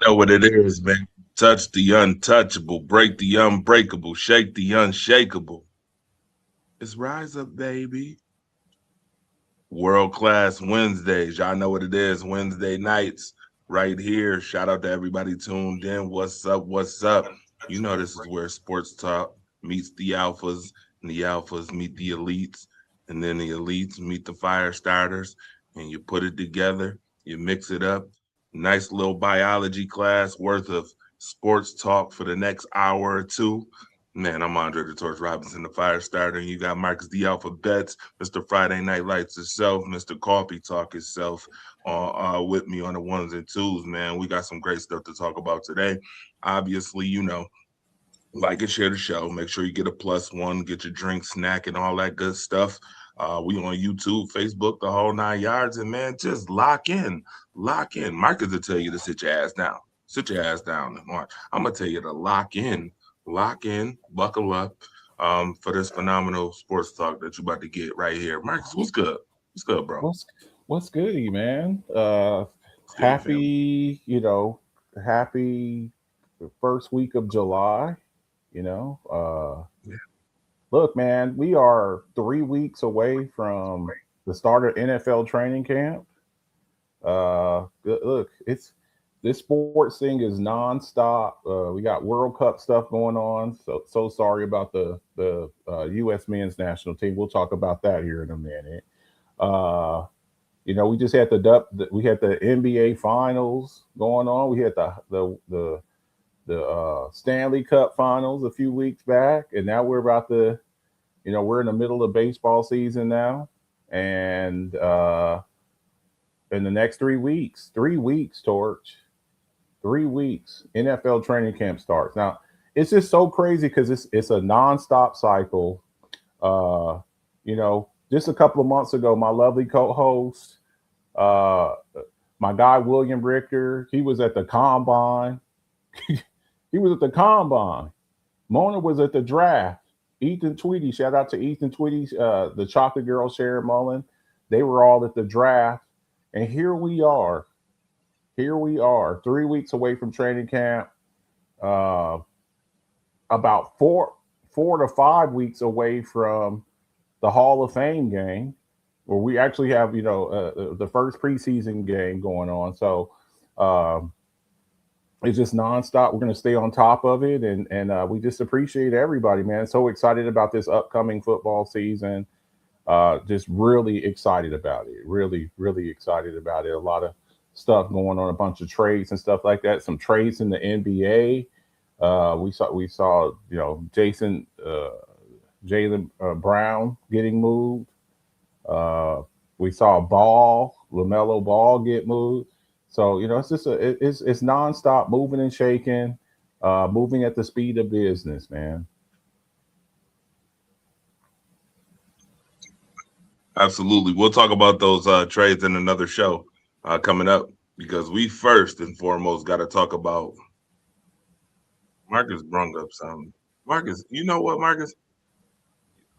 know what it is, man. Touch the untouchable, break the unbreakable, shake the unshakable. It's Rise Up, baby. World Class Wednesdays. Y'all know what it is. Wednesday nights right here. Shout out to everybody tuned in. What's up? What's up? You know, this is where sports talk meets the alphas, and the alphas meet the elites, and then the elites meet the fire starters, and you put it together, you mix it up. Nice little biology class worth of sports talk for the next hour or two. Man, I'm Andre the Torch Robinson, the fire starter, and you got Marcus the Alphabets, Mr. Friday Night Lights itself, Mr. Coffee Talk itself, with me on the ones and twos, man. We got some great stuff to talk about today. Obviously, like and share the show. Make sure you get a plus one, get your drink, snack, and all that good stuff. We on YouTube, Facebook, the whole 9 yards, and man, just lock in. Marcus will tell you to sit your ass down. Sit your ass down and watch. I'm gonna tell you to lock in, buckle up for this phenomenal sports talk that you about to get right here. Marcus, what's good? What's good, bro? What's what's goody, man? What's good, family? Happy, happy first week of July. You know, Yeah. look, man, we are 3 weeks away from the start of NFL training camp. Look, it's this sports thing is nonstop. We got World Cup stuff going on. So sorry about the U.S. men's national team. We'll talk about that here in a minute. Uh, we just had we had the NBA finals going on. We had the Stanley Cup finals a few weeks back, and now we're about to, we're in the middle of baseball season now, and in the next 3 weeks, 3 weeks, Torch, 3 weeks, NFL training camp starts. Now it's just so crazy because it's a nonstop cycle. Uh, just a couple of months ago, my lovely co-host, uh, my guy William Richter, he was at the combine. He was at the combine. Mona was at the draft. Ethan Tweedy, shout out to Ethan Tweedy, the Chocolate Girl, Sharon Mullen. They were all at the draft, and here we are. Here we are, 3 weeks away from training camp. Uh, about four to 5 weeks away from the Hall of Fame game, where we actually have the first preseason game going on. So um, it's just nonstop. We're going to stay on top of it, and we just appreciate everybody, man. So excited about this upcoming football season. Just really excited about it. Really, really excited about it. A lot of stuff going on, a bunch of trades and stuff like that. Some trades in the NBA. We saw Jason Jalen Brown getting moved. Uh, we saw Lamelo Ball get moved. So it's just it's nonstop moving and shaking, moving at the speed of business, man. Absolutely. We'll talk about those trades in another show coming up because we first and foremost got to talk about Marcus brung up something. Marcus, you know what, Marcus?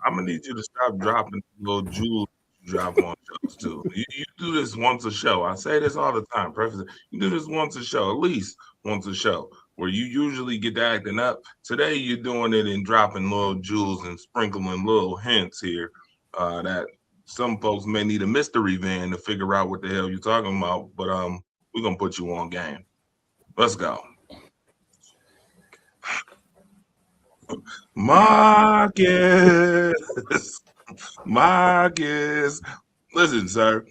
I'm gonna need you to stop dropping little jewels you drop on shows too. You do this once a show. I say this all the time. Preface it. You do this once a show, at least once a show, where you usually get to acting up. Today you're doing it and dropping little jewels and sprinkling little hints here that some folks may need a mystery van to figure out what the hell you're talking about. But we're gonna put you on game. Let's go. Marcus. Marcus. Listen, sir.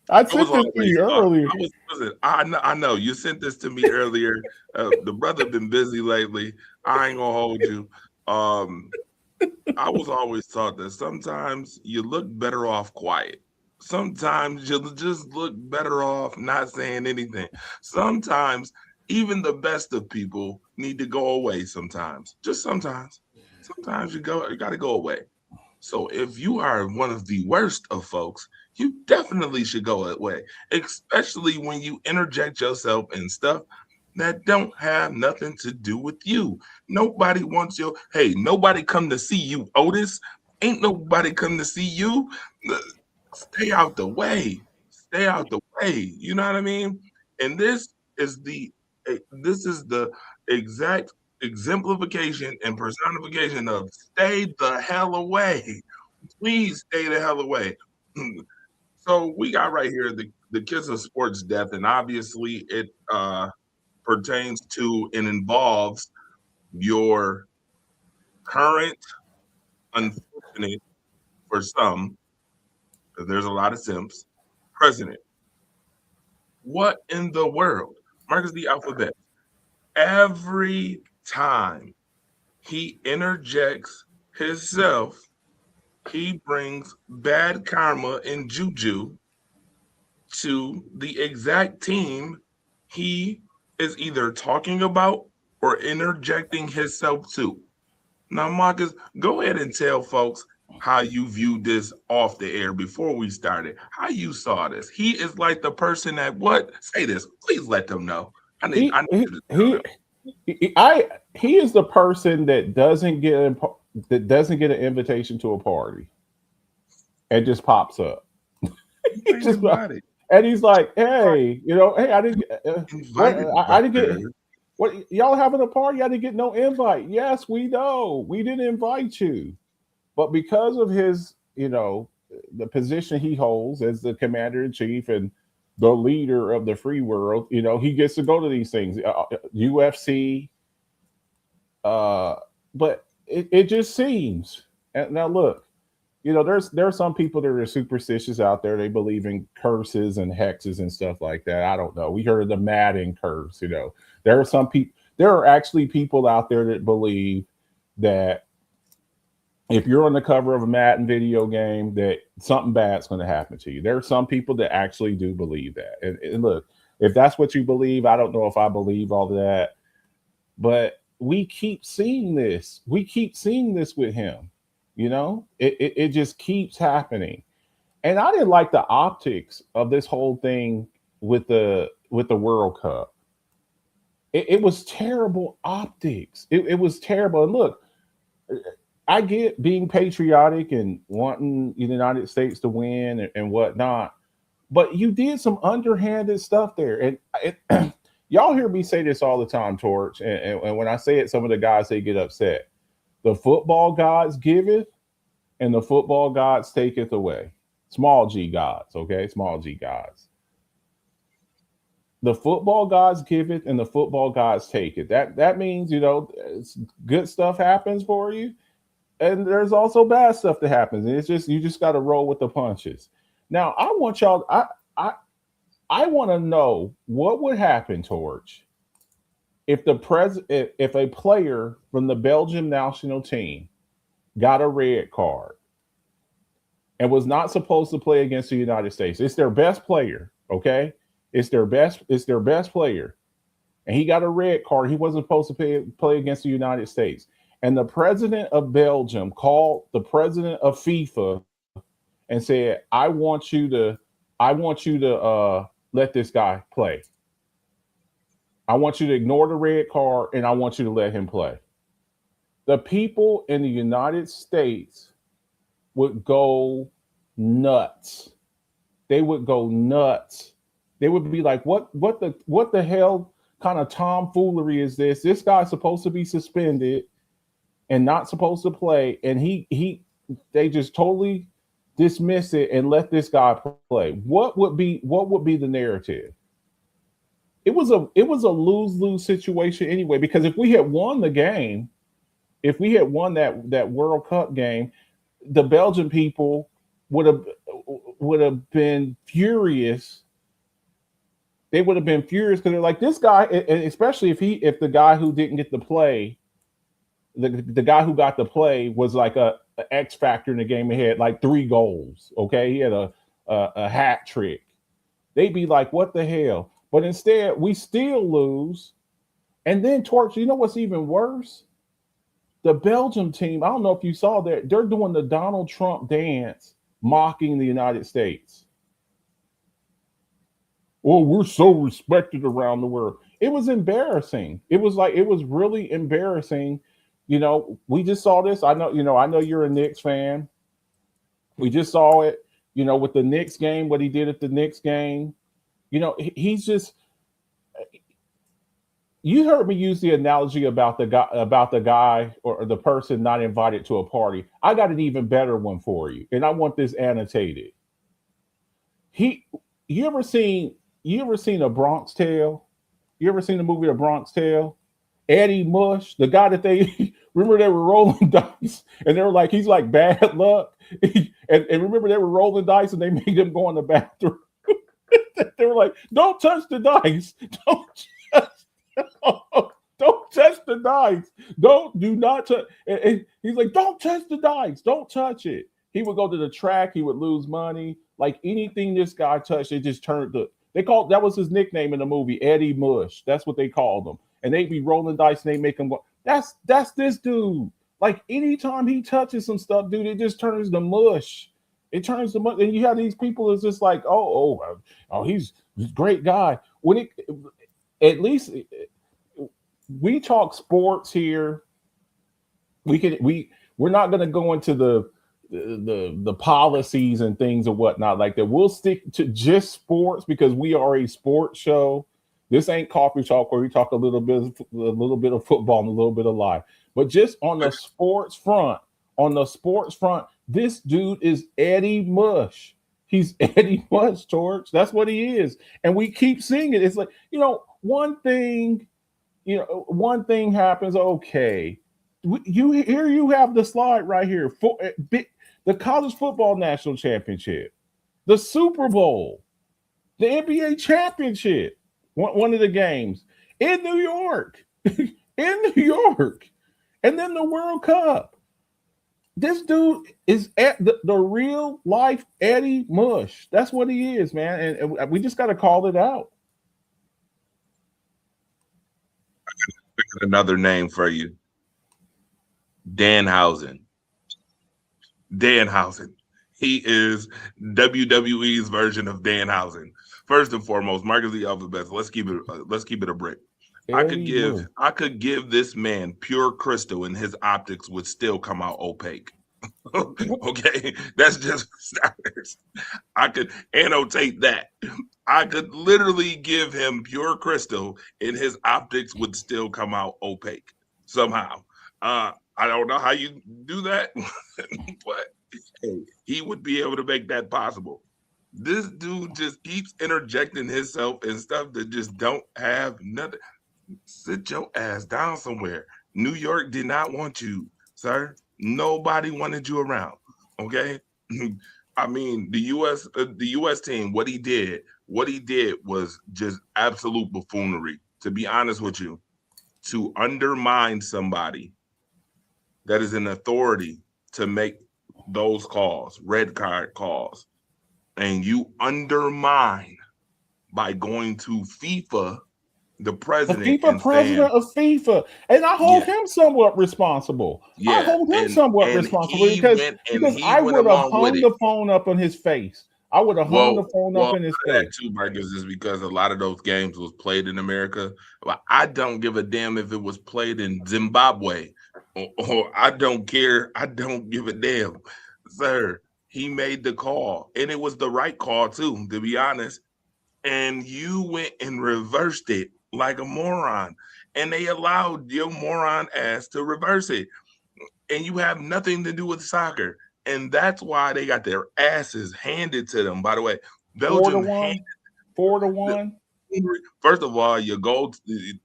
I I was sent this to always you thought earlier. I was listen, I know you sent this to me earlier. The brother been busy lately. I ain't gonna hold you. Um, I was always taught that sometimes you look better off quiet. Sometimes you just look better off not saying anything. Sometimes even the best of people need to go away sometimes. Just sometimes. Sometimes you gotta go away. So if you are one of the worst of folks, you definitely should go away, especially when you interject yourself in stuff that don't have nothing to do with you. Nobody wants your hey, nobody come to see you, Otis. Ain't nobody come to see you. Stay out the way. Stay out the way. You know what I mean? And this is this is the exact exemplification and personification of stay the hell away. Please stay the hell away. So we got right here the kiss of sports death, and obviously it pertains to and involves your current, unfortunate for some, because there's a lot of simps, president. What in the world? Marcus the Alphabet. Every time he interjects himself, he brings bad karma and juju to the exact team he is either talking about or interjecting himself to. Now, Marcus, go ahead and tell folks how you viewed this off the air before we started, how you saw this. He is like the person that what? Say this. Please let them know. I need you to tell them. He is the person that doesn't get an invitation to a party and just pops up. Just and he's like, hey, hey, I didn't get what y'all having a party? I didn't get no invite. Yes, we know. We didn't invite you. But because of his, the position he holds as the commander in chief and the leader of the free world, he gets to go to these things, UFC. But it just seems. And now look, there's some people that are superstitious out there. They believe in curses and hexes and stuff like that. I don't know. We heard of the Madden curse. There are some people. There are actually people out there that believe that if you're on the cover of a Madden video game, that something bad's going to happen to you. There are some people that actually do believe that. And look, if that's what you believe, I don't know if I believe all of that. But we keep seeing this. We keep seeing this with him. It just keeps happening. And I didn't like the optics of this whole thing with the World Cup. It was terrible optics. It was terrible. And look, I get being patriotic and wanting the United States to win and whatnot, but you did some underhanded stuff there. And y'all hear me say this all the time, Torch. And when I say it, some of the guys, they get upset. The football gods giveth, and the football gods taketh away. Small g gods, okay? Small g gods. The football gods giveth, and the football gods taketh. That means, good stuff happens for you, and there's also bad stuff that happens. And it's just you just got to roll with the punches. Now, I want y'all. I want to know what would happen, Torch, if if a player from the Belgium national team got a red card and was not supposed to play against the United States. It's their best player, okay? It's their best player. And he got a red card. He wasn't supposed to play against the United States. And the president of Belgium called the president of FIFA and said, I want you to let this guy play. I want you to ignore the red card and I want you to let him play. The people in the United States would go nuts. They would go nuts. They would be like, what the hell kind of tomfoolery is this? This guy's supposed to be suspended and not supposed to play, and they just totally dismiss it and let this guy play. What would be the narrative? It was a lose-lose situation anyway, because if we had won the game, if we had won that World Cup game, the Belgian people would have been furious. They would have been furious because they're like, this guy, and especially if the guy who didn't get to play, the guy who got to play was like a X factor in the game. He had like 3 goals. Okay, he had a hat trick. They'd be like, what the hell? But instead, we still lose. And then, Torch, you know what's even worse? The Belgium team, I don't know if you saw that, they're doing the Donald Trump dance, mocking the United States. Oh, we're so respected around the world. It was embarrassing. It was really embarrassing. We just saw this. I know you're a Knicks fan. We just saw it, with the Knicks game, what he did at the Knicks game. He's just, You heard me use the analogy about the guy or the person not invited to a party. I got an even better one for you, and I want this annotated. He, you ever seen a Bronx Tale? You ever seen the movie The Bronx Tale? Eddie Mush, the guy that they remember they were rolling dice, and they were like, he's like bad luck. And remember they were rolling dice, and they made him go in the bathroom. They were like, "Don't touch the dice. Don't touch, don't touch the dice. Do not touch." And he's like, "Don't touch the dice. Don't touch it." He would go to the track. He would lose money. Like anything this guy touched, it just turned to. They called that was his nickname in the movie, Eddie Mush. That's what they called him. And they'd be rolling dice, and they make him go. That's this dude. Like anytime he touches some stuff, dude, it just turns to mush. It turns to much, and you have these people that's just like, he's a great guy. When it, at least we talk sports here. We're not going to go into the policies and things and whatnot like that. We'll stick to just sports because we are a sports show. This ain't coffee talk where we talk a little bit of football and a little bit of life, but just on the sports front. On the sports front, this dude is Eddie Mush. He's Eddie Mush, Torch. That's what he is. And we keep seeing it. It's like, one thing happens. Okay. You have the slide right here. The college football national championship, the Super Bowl, the NBA championship, one of the games in New York, and then the World Cup. This dude is at the real life Eddie Mush. That's what he is, man. And we just got to call it out. Another name for you. Danhausen. Danhausen. He is WWE's version of Danhausen. First and foremost, Mark of the alphabet. Let's keep it a brick. I could give this man pure crystal and his optics would still come out opaque. Okay, that's just starters. I could annotate that. I could literally give him pure crystal and his optics would still come out opaque somehow. I don't know how you do that, but he would be able to make that possible. This dude just keeps interjecting himself and stuff that just don't have nothing. Sit your ass down somewhere. New York did not want you, sir. Nobody wanted you around. Okay. I mean, the US team, what he did was just absolute buffoonery. To be honest with you, to undermine somebody that is an authority to make those calls, red card calls, and you undermine by going to FIFA, the president, the FIFA president of FIFA, and I hold him somewhat responsible. Yeah, I hold him somewhat responsible because I would have hung the phone up on his face. I would have hung the phone up in his face. Too, Marcus, is because a lot of those games was played in America. But I don't give a damn if it was played in Zimbabwe, or I don't care. I don't give a damn, sir. He made the call, and it was the right call too, to be honest. And you went and reversed it like a moron, and they allowed your moron ass to reverse it, and you have nothing to do with soccer, and that's why they got their asses handed to them. By the way, Belgium 4-1. First of all, your goal.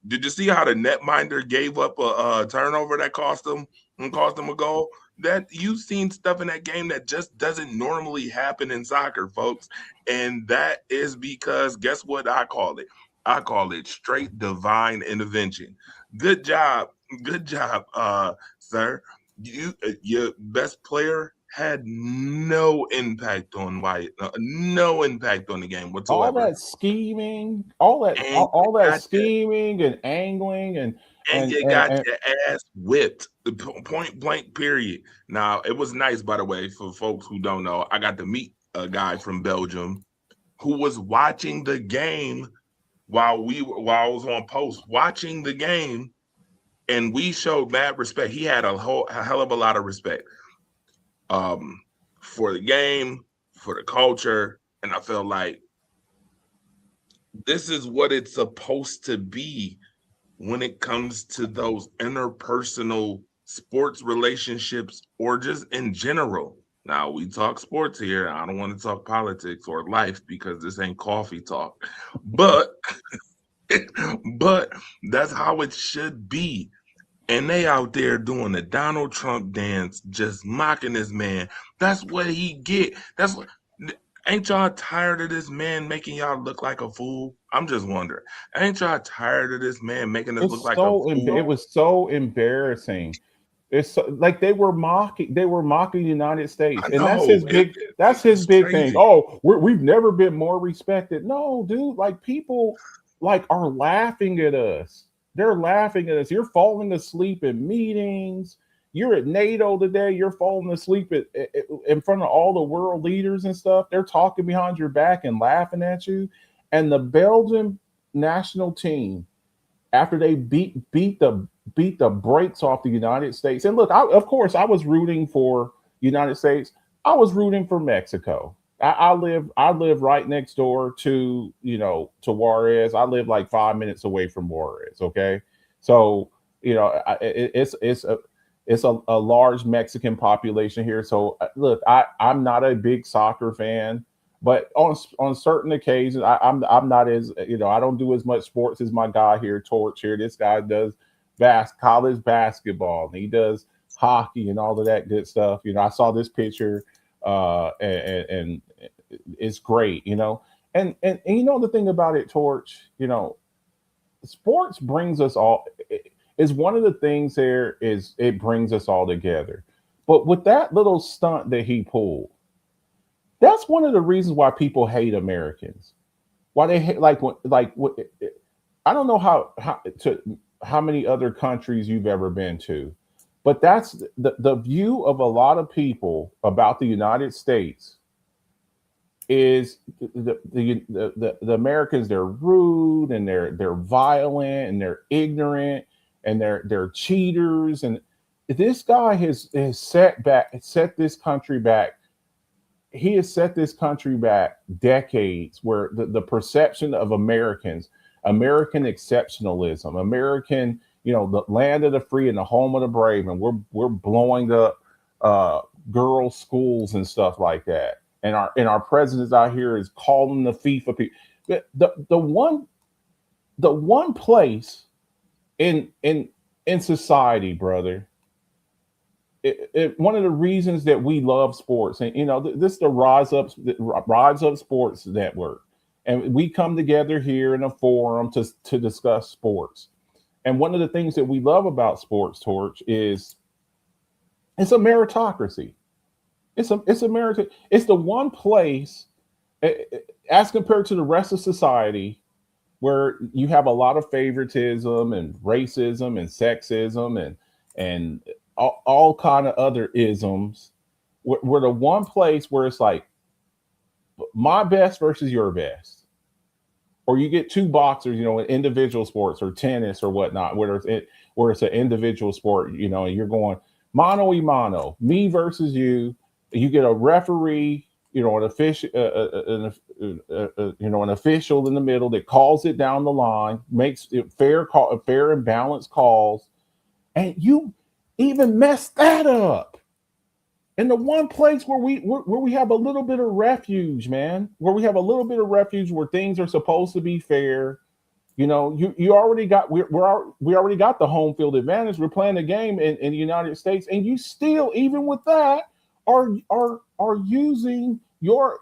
Did you see how the netminder gave up a turnover that cost them a goal? That you've seen stuff in that game that just doesn't normally happen in soccer, folks, and that is because guess what I call it? I call it straight divine intervention. Good job, sir. Your best player had no impact on no impact on the game whatsoever. All that scheming, all that scheming and angling and you got your ass whipped. Point blank, period. Now, it was nice, by the way, for folks who don't know. I got to meet a guy from Belgium who was watching the game while I was on post watching the game, and we showed mad respect. He had a hell of a lot of respect for the game, for the culture, and I felt like this is what it's supposed to be. when it comes to those interpersonal sports relationships or just in general. Now, we talk sports here. I don't want to talk politics or life because this ain't coffee talk. But but that's how it should be. And they out there doing the Donald Trump dance, just mocking this man. That's what he get. That's what. Ain't y'all tired of this man making y'all look like a fool? I'm just wondering. Ain't y'all tired of this man making us look It's like a so it fool? was so embarrassing. It's so, like they were mocking the United States, I and know. that's his It's big thing. crazy. Oh, we've never been more respected. No, dude, like people like are laughing at us. They're laughing at us. You're falling asleep in meetings. You're at NATO today. You're falling asleep in front of all the world leaders and stuff. They're talking behind your back and laughing at you. And the Belgian national team, after they beat the brakes off the United States. And look, of course, I was rooting for United States. I was rooting for Mexico. I live right next door to to Juarez. I live like 5 minutes away from Juarez. Okay, so it's a large Mexican population here. So look, I'm not a big soccer fan, but on certain occasions, I'm not as I don't do as much sports as my guy here, Torch here. This guy does college basketball, and he does hockey and all of that good stuff. I saw this picture, and it's great. And the thing about it, Torch, sports brings us all. Is one of the things there is it brings us all together. But with that little stunt that he pulled, that's one of the reasons why people hate Americans. Why they hate I don't know how many other countries you've ever been to, but that's the view of a lot of people about the United States is the Americans. They're rude and they're violent and they're ignorant and they're cheaters. And this guy has set this country back. He has set this country back decades, where the perception of American exceptionalism, American, the land of the free and the home of the brave, and we're blowing up girls' schools and stuff like that. And our president out here is calling the FIFA people. The one place in society, brother. One of the reasons that we love sports, and this is the Rise Up Sports Network, and we come together here in a forum to discuss sports. And one of the things that we love about Sports Torch is it's a meritocracy. It's a merit. It's the one place, as compared to the rest of society, where you have a lot of favoritism and racism and sexism and all kind of other isms. We're the one place where it's like my best versus your best. Or you get two boxers, in individual sports or tennis or whatnot, where it's an individual sport, and you're going mano y mano, me versus you. You get a referee, an official, an official in the middle that calls it down the line, makes it fair and balanced calls, and you even mess that up. And the one place where we have a little bit of refuge, man, where we have a little bit of refuge, where things are supposed to be fair. You already got we already got the home field advantage. We're playing the game in the United States, and you still, even with that, are using your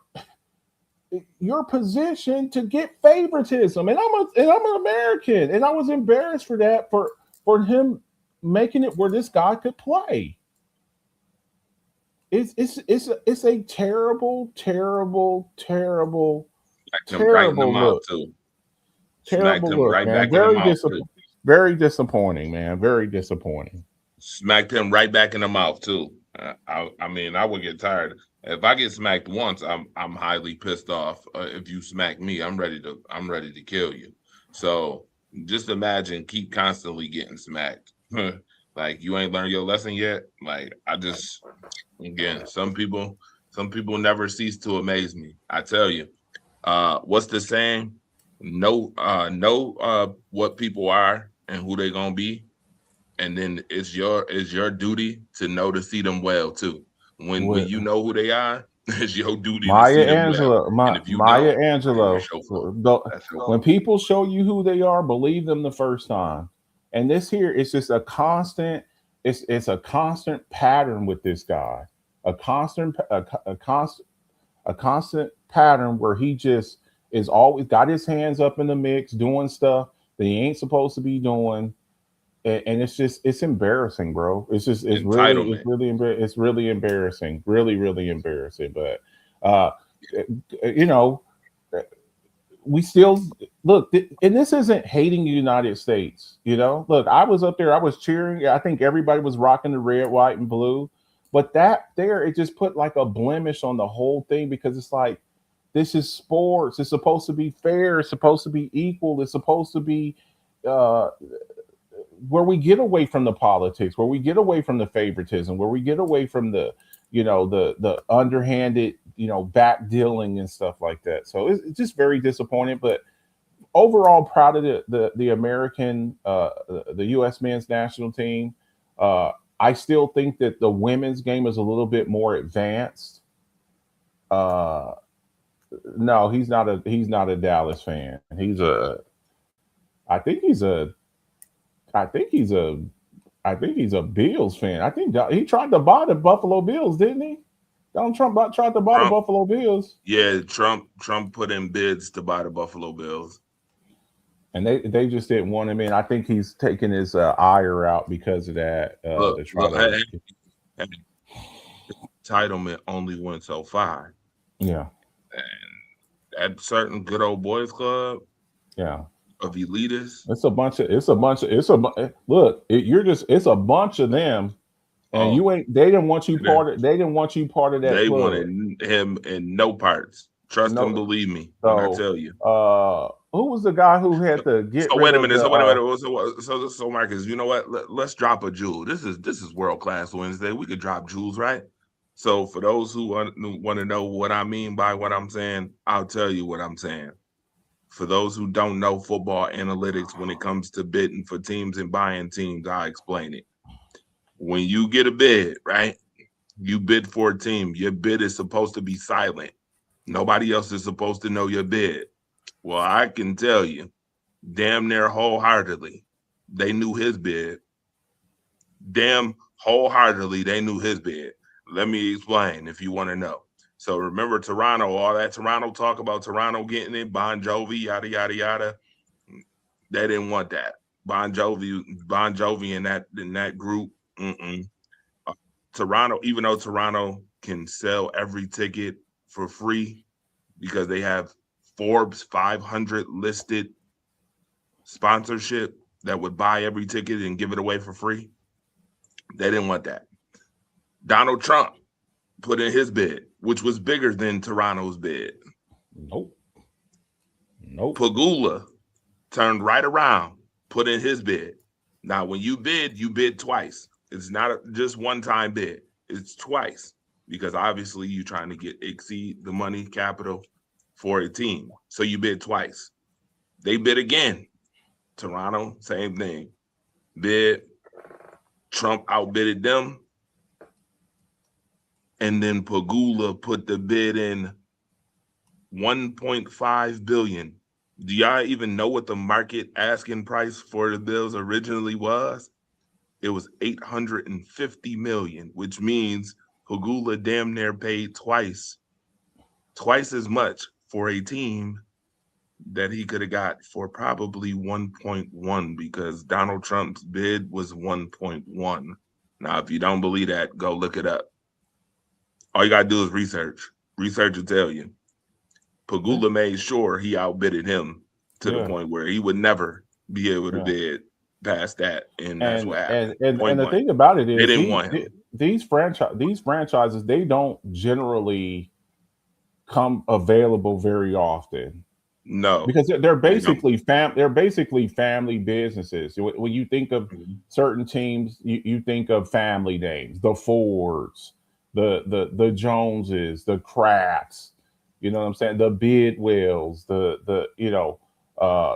position to get favoritism. And I'm an American, and I was embarrassed for that, for him making it where this guy could play. It's a terrible, terrible, terrible, Smacked him right in the terrible mouth look. too. Smacked Terrible him look, right man. back in the mouth too. Very disappointing, man. Very disappointing. Smacked him right back in the mouth too. I mean, I would get tired if I get smacked once. I'm highly pissed off. If you smack me, I'm ready to kill you. So just imagine keep constantly getting smacked. Like you ain't learned your lesson yet. Like again, some people never cease to amaze me. I tell you. What's the saying? Know what people are and who they gonna be, and then it's your duty to know to see them well too. When With you know who they are, it's your duty to see Maya them well. Angelou, And if you Maya don't, Angelou. that's your fault. That's your When fault. people show you who they are, believe them the first time. And this here is just a constant. It's a constant pattern with this guy. A constant pattern where he just is always got his hands up in the mix, doing stuff that he ain't supposed to be doing, and it's embarrassing, bro. Entitlement. It's really embarrassing, really embarrassing. But uh, you know, we still look, and this isn't hating the United States. Look, I was up there, I was cheering. I think everybody was rocking the red, white, and blue. But that there, it just put like a blemish on the whole thing because it's like this is sports. It's supposed to be fair. It's supposed to be equal. It's supposed to be uh, where we get away from the politics, where we get away from the favoritism, where we get away from the underhanded, back dealing and stuff like that. So it's just very disappointing. But overall, proud of the American, the U.S. men's national team. I still think that the women's game is a little bit more advanced. Uh, no, he's not a Dallas fan. I think he's a I think he's a I think he's a Bills fan. I think he tried to buy the Buffalo Bills, didn't he? Donald Trump tried to buy the Trump, Buffalo Bills, yeah, Trump put in bids to buy the Buffalo Bills. and they just didn't want him in. I think he's taking his ire out because of that. To try Look, to, hey, entitlement only went so far, yeah, and that certain good old boys club yeah. of elitists. Look, it's a bunch of them, and Oh, they didn't want you they part of that they club. wanted him in no parts. Trust and No, believe me when I so tell you. who was the guy who had to get So rid wait a of minute. the? So wait a minute. So Marcus, you know what? Let's drop a jewel. This is World Class Wednesday. We could drop jewels, right? So for those who want to know what I mean by what I'm saying, I'll tell you what I'm saying. For those who don't know football analytics when it comes to bidding for teams and buying teams, I'll explain it. When you get a bid, right? You bid for a team. Your bid is supposed to be silent. Nobody else is supposed to know your bid. Well, I can tell you, damn near wholeheartedly, they knew his bid. Damn wholeheartedly, they knew his bid. Let me explain if you want to know. So remember Toronto, all that Toronto talk about Toronto getting it, Bon Jovi, yada yada yada. They didn't want that. Bon Jovi in that group. Mm-mm. Uh, Toronto, even though Toronto can sell every ticket for free because they have Forbes 500 listed sponsorship that would buy every ticket and give it away for free. They didn't want that. Donald Trump put in his bid, which was bigger than Toronto's bid. Nope, nope. Pagula turned right around, put in his bid. Now, when you bid twice. It's not just one time bid. It's twice because obviously you're trying to exceed the money capital for a team. So you bid twice. They bid again. Toronto, same thing. Bid. Trump outbidded them. And then Pagula put the bid in 1.5 billion. Do y'all even know what the market asking price for the bills originally was? It was 850 million, which means Pagula damn near paid twice as much for a team that he could have got for probably 1.1 because Donald Trump's bid was 1.1. Now, if you don't believe that, go look it up. All you gotta do is research. Research will tell you. Yeah, Pagula made sure he outbidded him to the yeah, point where he would never be able to yeah. bid past that, and that's And what and happened. and Point and the blank, thing about it they is didn't want him. these franchises, they don't generally come available very often No, because they're they don't. basically family businesses. When you think of certain teams, you think of family names, the Fords, the Joneses, the Kratz, you know what I'm saying, the Bidwells, the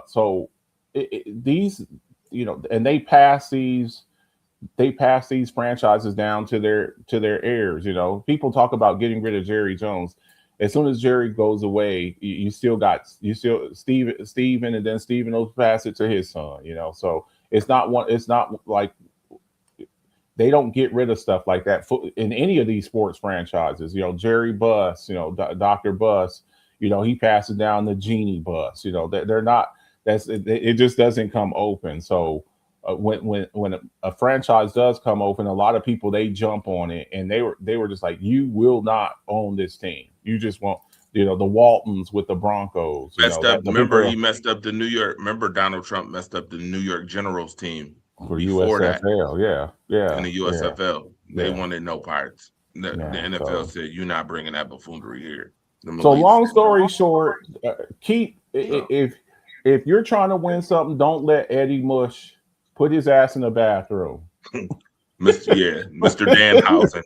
so these. and they pass these franchises down to their heirs. People talk about getting rid of Jerry Jones. As soon as Jerry goes away, you still Steven, and then Steven will pass it to his son. So it's not like they don't get rid of stuff like that in any of these sports franchises. Jerry Buss, Dr. Buss, he passes down the Genie Buss. They're not. It just doesn't come open. So when a franchise does come open, a lot of people, they jump on it, and they were just like, you will not own this team. You just want the Waltons with the Broncos. Remember, he messed up the New York. Remember, Donald Trump messed up the New York Generals team. For USFL, yeah. In the USFL, they wanted no parts. The NFL said, "You're not bringing that buffoonery here." So, long story short, if you're trying to win something, don't let Eddie Mush put his ass in the bathroom. Mr. Danhausen,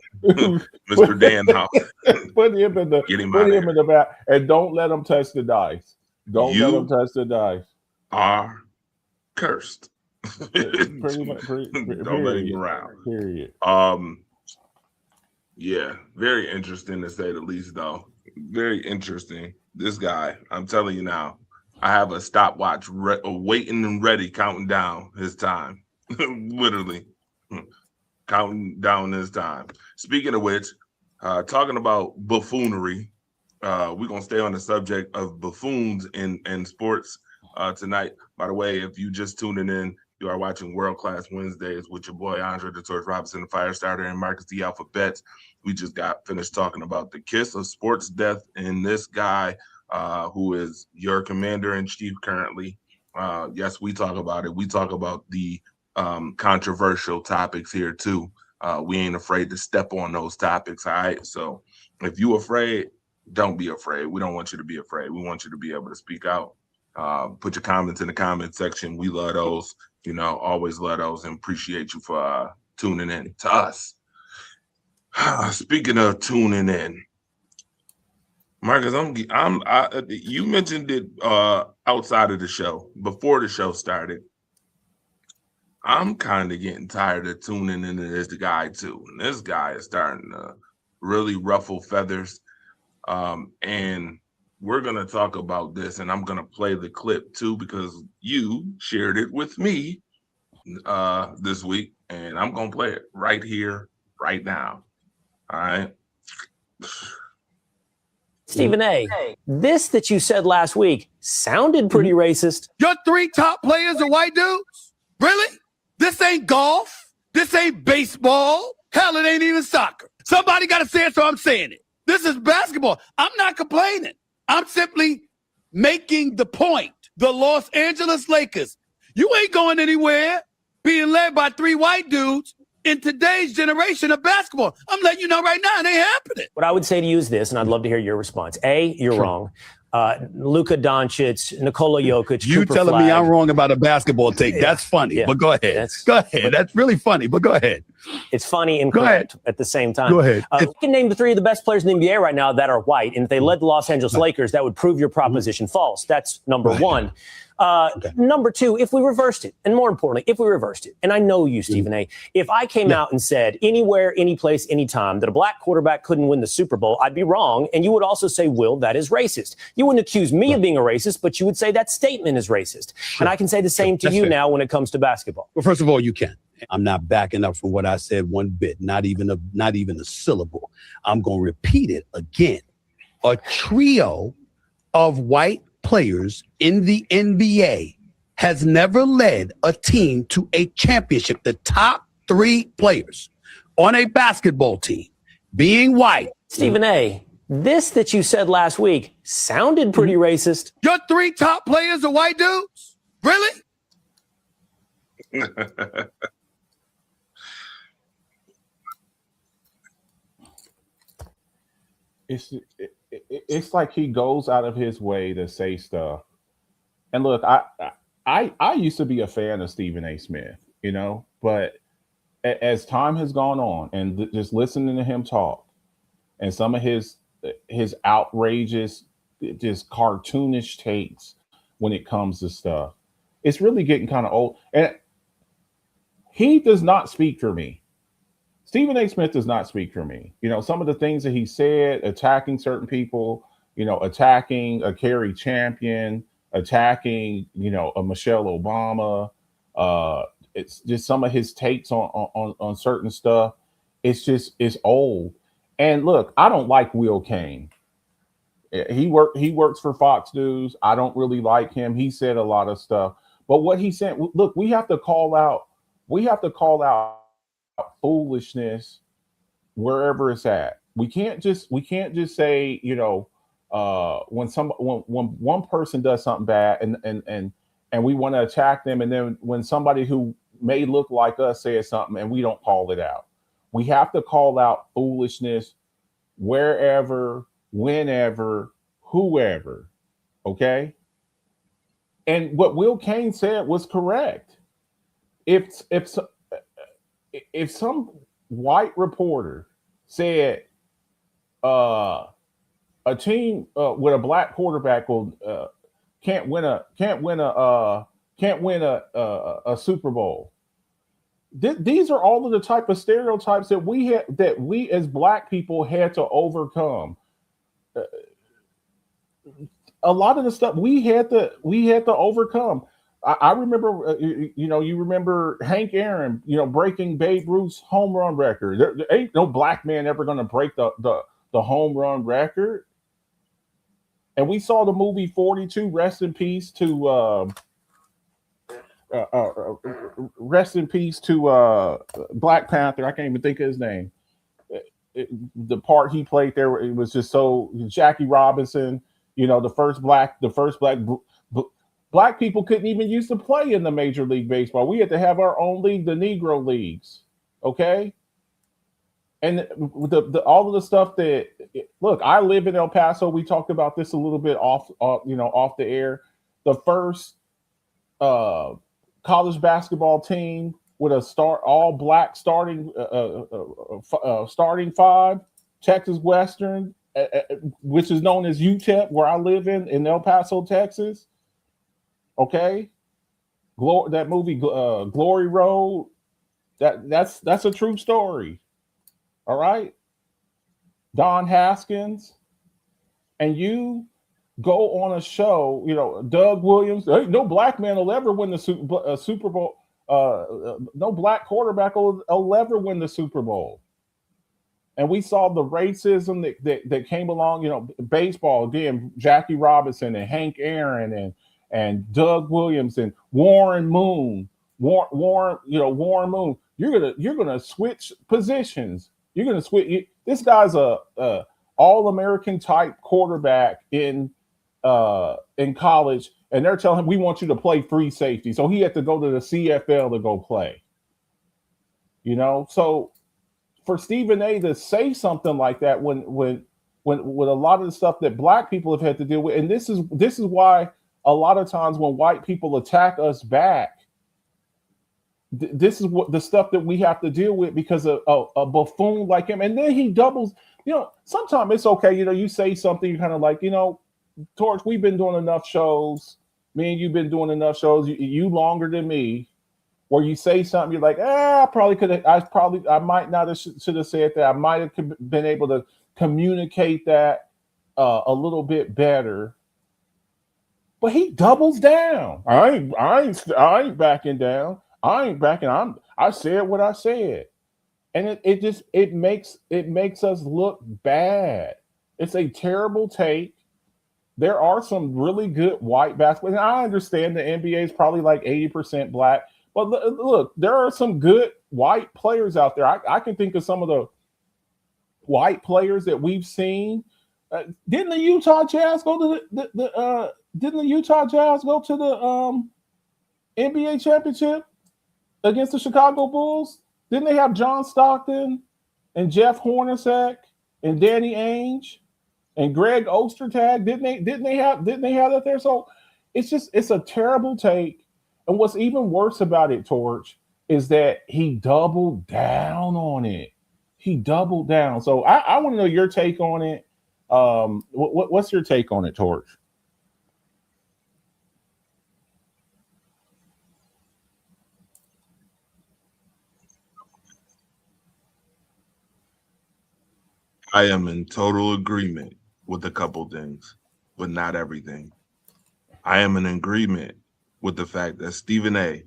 Mr. Danhausen. Put him in the bath, and don't let him touch the dice. Don't let him touch the dice. Are cursed. Don't let him around. Period. Yeah, very interesting to say the least, though. Very interesting. This guy, I'm telling you now, I have a stopwatch waiting and ready, counting down his time. Literally counting down his time. Speaking of which, talking about buffoonery, we're going to stay on the subject of buffoons in sports tonight. By the way, if you just tuning in, you are watching World Class Wednesdays with your boy Andre the Torch Robinson, the Firestarter, and Marcus the Alphabets. We just got finished talking about the kiss of sports death in this guy who is your commander-in-chief currently. Yes, we talk about it. We talk about the controversial topics here too. We ain't afraid to step on those topics, all right? So if you afraid, don't be afraid. We don't want you to be afraid. We want you to be able to speak out. Put your comments in the comment section. We love those. Always love those, and appreciate you for tuning in to us. Speaking of tuning in, Marcus, you mentioned it outside of the show, before the show started. I'm kind of getting tired of tuning into this guy too. And this guy is starting to really ruffle feathers. And we're going to talk about this, and I'm going to play the clip too, because you shared it with me this week, and I'm going to play it right here, right now. All right. Stephen A., this that you said last week sounded pretty racist. Your 3 top players are white dudes? Really? This ain't golf. This ain't baseball. Hell, it ain't even soccer. Somebody got to say it, so I'm saying it. This is basketball. I'm not complaining. I'm simply making the point. The Los Angeles Lakers, you ain't going anywhere being led by 3 white dudes in today's generation of basketball. I'm letting you know right now, it ain't happening. What I would say to you is this, and I'd love to hear your response. A, you're wrong. Luka Doncic, Nikola Jokic, You Cooper telling Flag. me I'm wrong about a basketball take. That's funny, but go ahead. Go ahead. That's really funny, but go ahead. It's funny and correct at the same time. Go ahead. You can name the 3 of the best players in the NBA right now that are white, and if they led the Los Angeles Lakers, that would prove your proposition false. That's number one. Number 2, if we reversed it, and more importantly, if we reversed it, and I know you, Stephen A., if I came out and said anywhere, any place, anytime that a black quarterback couldn't win the Super Bowl, I'd be wrong. And you would also say, Will, that is racist. You wouldn't accuse me of being a racist, but you would say that statement is racist. And I can say the same to you now when it comes to basketball. Well, first of all, you can. I'm not backing up from what I said one bit, not even a syllable. I'm going to repeat it again. A trio of white players in the NBA has never led a team to a championship. The top 3 players on a basketball team being white. Stephen A., this that you said last week sounded pretty racist. Your 3 top players are white dudes? Really? It's like he goes out of his way to say stuff. And look, I used to be a fan of Stephen A. Smith, but as time has gone on and just listening to him talk and some of his outrageous, just cartoonish takes when it comes to stuff, it's really getting kind of old. And he does not speak for me. Stephen A. Smith does not speak for me. You know, some of the things that he said, attacking certain people, you know, attacking a Kerry Champion, attacking, you know, a Michelle Obama. It's just some of his takes on certain stuff. It's old. And look, I don't like Will Kane. He works for Fox News. I don't really like him. He said a lot of stuff. But what he said, look, we have to call out foolishness wherever it's at. We can't just say, you know, when one person does something bad and we want to attack them, and then when somebody who may look like us says something and we don't call it out. We have to call out foolishness wherever, whenever, whoever. Okay? And what Will Kane said was correct. If some white reporter said a team with a black quarterback will can't win a Super Bowl, these are all of the type of stereotypes that we as black people had to overcome. A lot of the stuff we had to overcome. I remember, you remember Hank Aaron, breaking Babe Ruth's home run record. There ain't no black man ever going to break the home run record. And we saw the movie 42. Rest in peace to Black Panther. I can't even think of his name. The part he played there, it was just so Jackie Robinson. The first black. Black people couldn't even used to play in the Major League Baseball. We had to have our own league, the Negro Leagues. Okay. And all of the stuff that, look, I live in El Paso. We talked about this a little bit off the air. The first college basketball team with a all black starting five, Texas Western, which is known as UTEP, where I live in El Paso, Texas. Okay, that movie Glory Road, that's a true story. All right, Don Haskins, and you go on a show. Doug Williams. No black man will ever win the Super Bowl. No black quarterback will ever win the Super Bowl. And we saw the racism that came along. Baseball again. Jackie Robinson and Hank Aaron and Doug Williams and Warren Moon. Warren Moon. You're gonna switch positions. You're gonna switch. This guy's a All-American type quarterback in college, and they're telling him, we want you to play free safety. So he had to go to the CFL to go play. So for Stephen A. to say something like that when a lot of the stuff that black people have had to deal with, and this is why a lot of times when white people attack us back, this is what the stuff that we have to deal with because of a buffoon like him. And then he doubles. Sometimes it's okay. You say something, you're kind of like, Torch, we've been doing enough shows. Me and you've been doing enough shows. You longer than me. Where you say something, you're like, I probably could have. I might not have should have said that. I might have been able to communicate that a little bit better. But he doubles down. I ain't backing down. I ain't backing. I said what I said, and it makes us look bad. It's a terrible take. There are some really good white basketball. And I understand the NBA is probably like 80% black, but look, there are some good white players out there. I can think of some of the white players that we've seen. Didn't the Utah Jazz go to the NBA championship against the Chicago Bulls? Didn't they have John Stockton and Jeff Hornacek and Danny Ainge and Greg Ostertag? Didn't they have that there? So it's a terrible take. And what's even worse about it, Torch, is that he doubled down on it. He doubled down. So I want to know your take on it. What's your take on it, Torch? I am in total agreement with a couple things, but not everything. I am in agreement with the fact that Stephen A.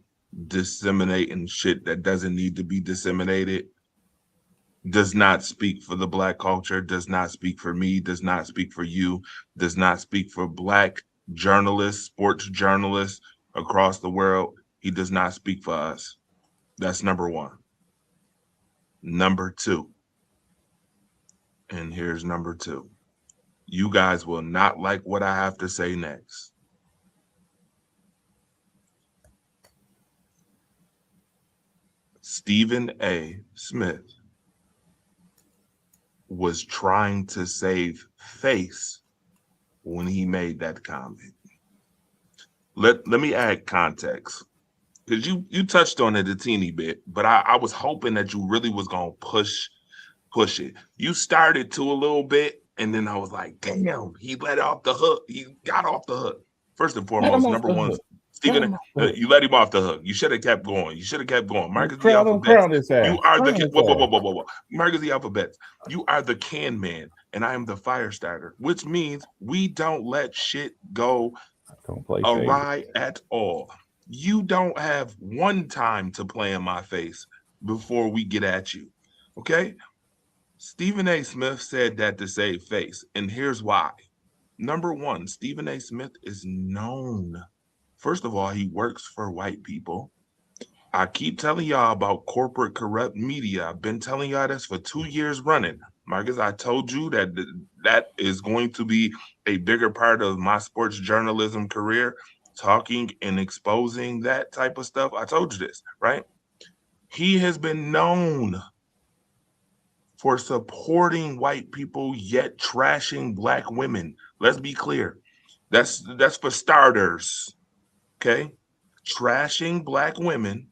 disseminating shit that doesn't need to be disseminated does not speak for the Black culture, does not speak for me, does not speak for you, does not speak for Black journalists, sports journalists across the world. He does not speak for us. That's number one. Number two, and here's number two. You guys will not like what I have to say next. Stephen A. Smith was trying to save face when he made that comment. Let me add context, because you touched on it a teeny bit, but I was hoping that you really was gonna push it. You started to a little bit, and then I was like, damn, he let off the hook. He got off the hook. First and foremost, number one, Stephen, you let him off the hook. You should have kept going. Marcus the Alphabets. You are the whoa. Marcus the Alphabets. You are the can man, and I am the fire starter, which means we don't let shit go awry at all. You don't have one time to play in my face before we get at you. Okay? Stephen A. Smith said that to save face, and here's why. Number one, Stephen A. Smith is known. First of all, he works for white people. I keep telling y'all about corporate corrupt media. I've been telling y'all this for 2 years running. Marcus, I told you that is going to be a bigger part of my sports journalism career, talking and exposing that type of stuff. I told you this, right? He has been known for supporting white people yet trashing Black women. Let's be clear. That's for starters. Okay? Trashing Black women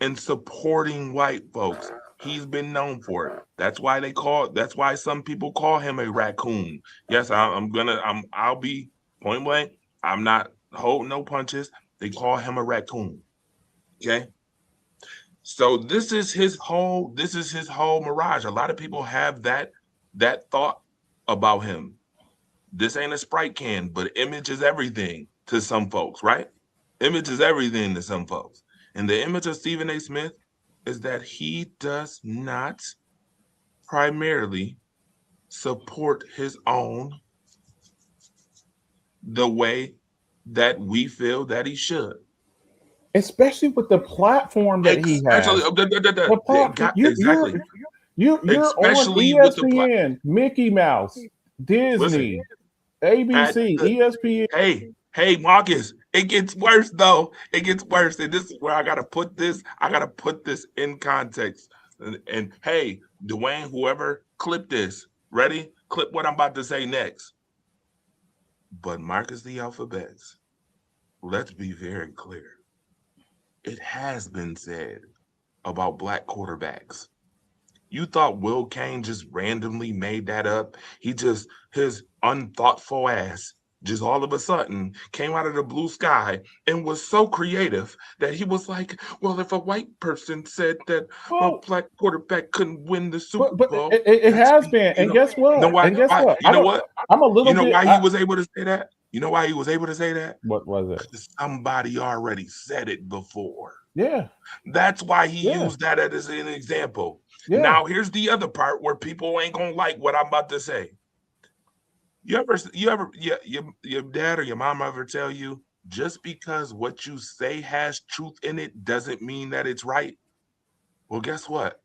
and supporting white folks. He's been known for it. That's why some people call him a raccoon. Yes, I'll be point blank. I'm not holding no punches. They call him a raccoon. Okay? So this is his whole mirage. A lot of people have that thought about him. This ain't a Sprite can, but image is everything to some folks, right? Image is everything to some folks. And the image of Stephen A. Smith is that he does not primarily support his own the way that we feel that he should. Especially with the platform that he has. Exactly. You're especially on ESPN, with the Mickey Mouse, Disney, ABC, ESPN. Hey, Marcus, it gets worse though. It gets worse. And this is where I gotta put this in context. And hey, Dwayne, whoever, clip this. Ready? Clip what I'm about to say next. But Marcus the Alphabets, let's be very clear. It has been said about Black quarterbacks. You thought Will Cain just randomly made that up? His unthoughtful ass just all of a sudden came out of the blue sky and was so creative that he was like, well, if a white person said that a Black quarterback couldn't win the Super Bowl. It has been. And guess what? You know why? I'm a little bit. You know why he was able to say that? You know why he was able to say that? What was it? Because somebody already said it before. Yeah. That's why he used that as an example. Yeah. Now, here's the other part where people ain't going to like what I'm about to say. Your dad or your mom ever tell you, just because what you say has truth in it doesn't mean that it's right? Well, guess what?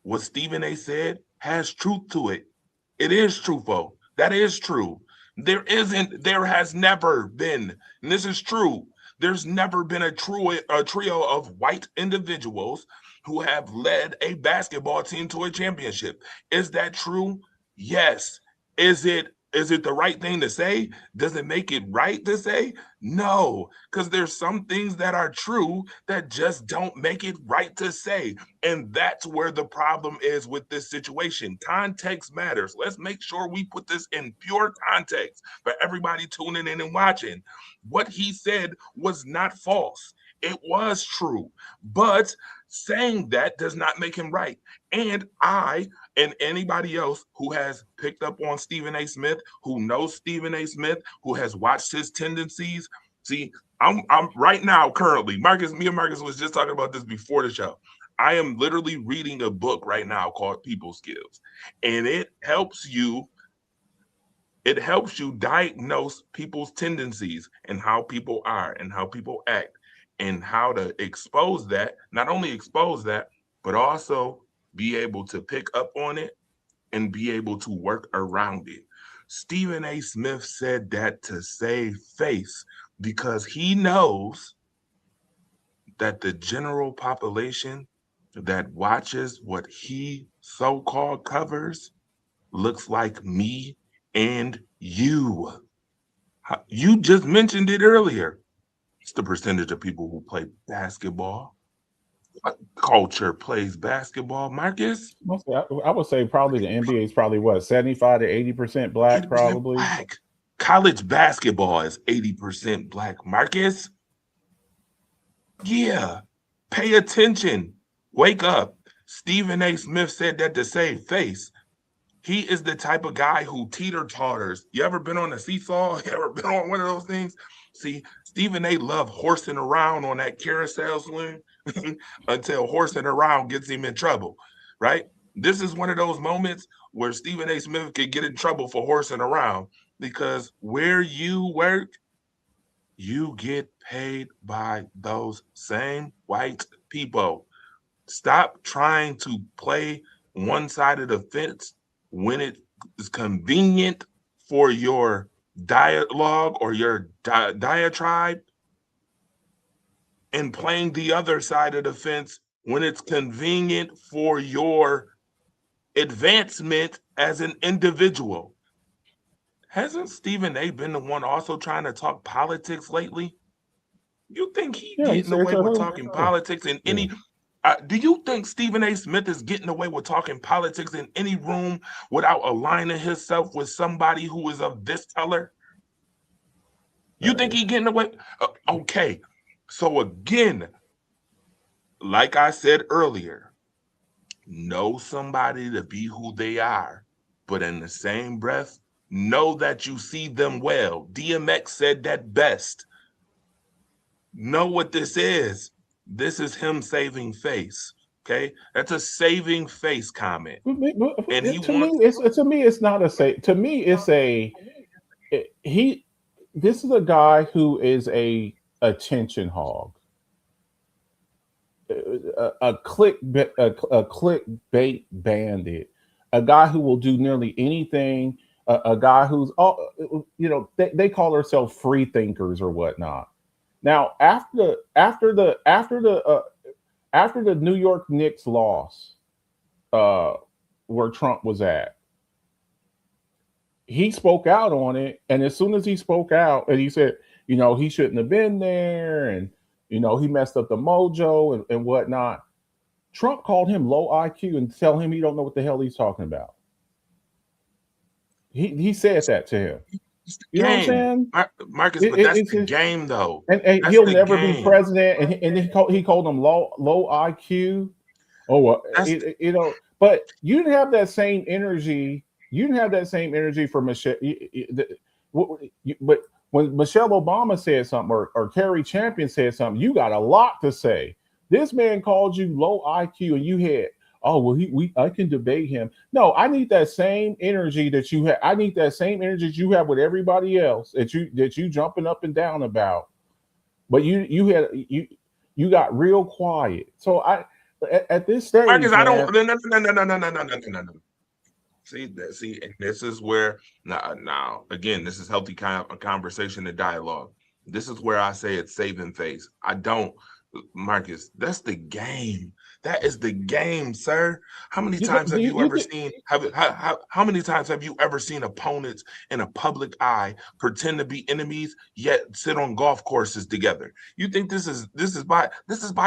What Stephen A. said has truth to it. It is truthful. That is true. There has never been, and this is true, there's never been a trio of white individuals who have led a basketball team to a championship. Is that true? Yes. Is it the right thing to say? Does it make it right to say? No, because there's some things that are true that just don't make it right to say. And that's where the problem is with this situation. Context matters. Let's make sure we put this in pure context for everybody tuning in and watching. What he said was not false. It was true. But saying that does not make him right. And I And anybody else who has picked up on Stephen A. Smith, who knows Stephen A. Smith, who has watched his tendencies. See, I'm right now currently, Marcus, me and Marcus was just talking about this before the show. I am literally reading a book right now called People Skills, and it helps you diagnose people's tendencies and how people are and how people act and how to expose that, not only expose that, but also be able to pick up on it and be able to work around it. Stephen A. Smith said that to save face because he knows that the general population that watches what he so-called covers looks like me and you. You just mentioned it earlier. It's the percentage of people who play basketball. What culture plays basketball, Marcus? I would say probably the NBA is probably what, 75 to 80% black, 80% probably. black. College basketball is 80% black, Marcus. Yeah, pay attention. Wake up. Stephen A. Smith said that to save face. He is the type of guy who teeter-totters. You ever been on a seesaw? You ever been on one of those things? See, Stephen A. loved horsing around on that carousel swing until horsing around gets him in trouble, right? This is one of those moments where Stephen A. Smith could get in trouble for horsing around because where you work, you get paid by those same white people. Stop trying to play one side of the fence when it is convenient for your dialogue or your diatribe, and playing the other side of the fence when it's convenient for your advancement as an individual. Hasn't Stephen A. been the one also trying to talk politics lately? You think he's getting away with talking politics in any... do you think Stephen A. Smith is getting away with talking politics in any room without aligning himself with somebody who is of this color? You think he's getting away? Okay. So again, like I said earlier, know somebody to be who they are, but in the same breath, know that you see them well. DMX said that best. Know what this is. This is him saving face. Okay, that's a saving face comment. And to me, it's not a say. To me, it's a This is a guy who is a attention hog, a clickbait bandit, a guy who will do nearly anything. A guy who's they call themselves free thinkers or whatnot. Now, after the New York Knicks loss, where Trump was at, he spoke out on it, and as soon as he spoke out, and he said, he shouldn't have been there, and he messed up the mojo and whatnot. Trump called him low IQ and tell him he don't know what the hell he's talking about. He said that to him. You know what I'm saying, Marcus? But that's the game, though. And he'll never be president. And he called him low IQ. But you didn't have that same energy. You didn't have that same energy for Michelle. But when Michelle Obama said something, or Kerry Champion said something, you got a lot to say. This man called you low IQ, and you had, I can debate him. No, I need that same energy that you have. I need that same energy that you have with everybody else that you jumping up and down about. But you got real quiet. So at this stage, Marcus, I don't. No. See, and this is where now again, this is healthy conversation and dialogue. This is where I say it's saving face. I don't, Marcus. That's the game. That is the game, sir. How many times have you ever seen? How many times have you ever seen opponents in a public eye pretend to be enemies yet sit on golf courses together? You think this is by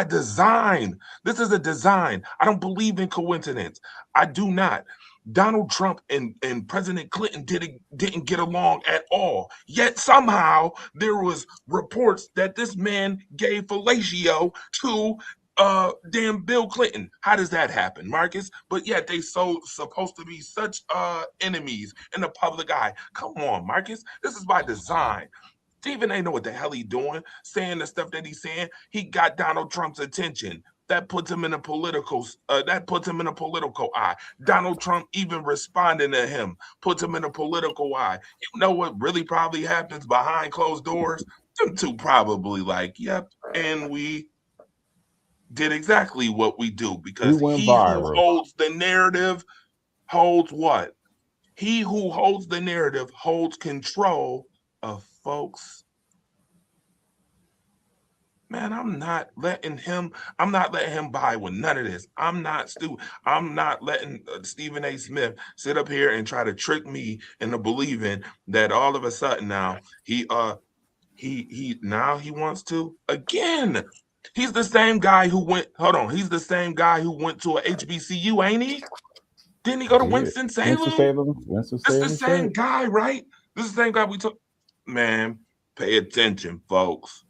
design? This is a design. I don't believe in coincidence. I do not. Donald Trump and President Clinton didn't get along at all. Yet somehow there was reports that this man gave fellatio to damn Bill Clinton. How does that happen, Marcus? But yet they so supposed to be such enemies in the public eye. Come on, Marcus. This is by design. Stephen A. know what the hell he doing, saying the stuff that he's saying. He got Donald Trump's attention. That puts him in a political. That puts him in a political eye. Donald Trump even responding to him puts him in a political eye. You know what really probably happens behind closed doors? Them two probably like, yep, and we did exactly what we do because went he viral. who holds the narrative holds what? He who holds the narrative holds control of folks. Man, I'm not letting him buy with none of this. I'm not letting Stephen A. Smith sit up here and try to trick me into believing that all of a sudden now he wants to again. He's the same guy who went. Hold on, he's the same guy who went to a HBCU, ain't he? Didn't he go to Winston-Salem? That's the same guy, right? This is the same guy we took. Man, pay attention, folks.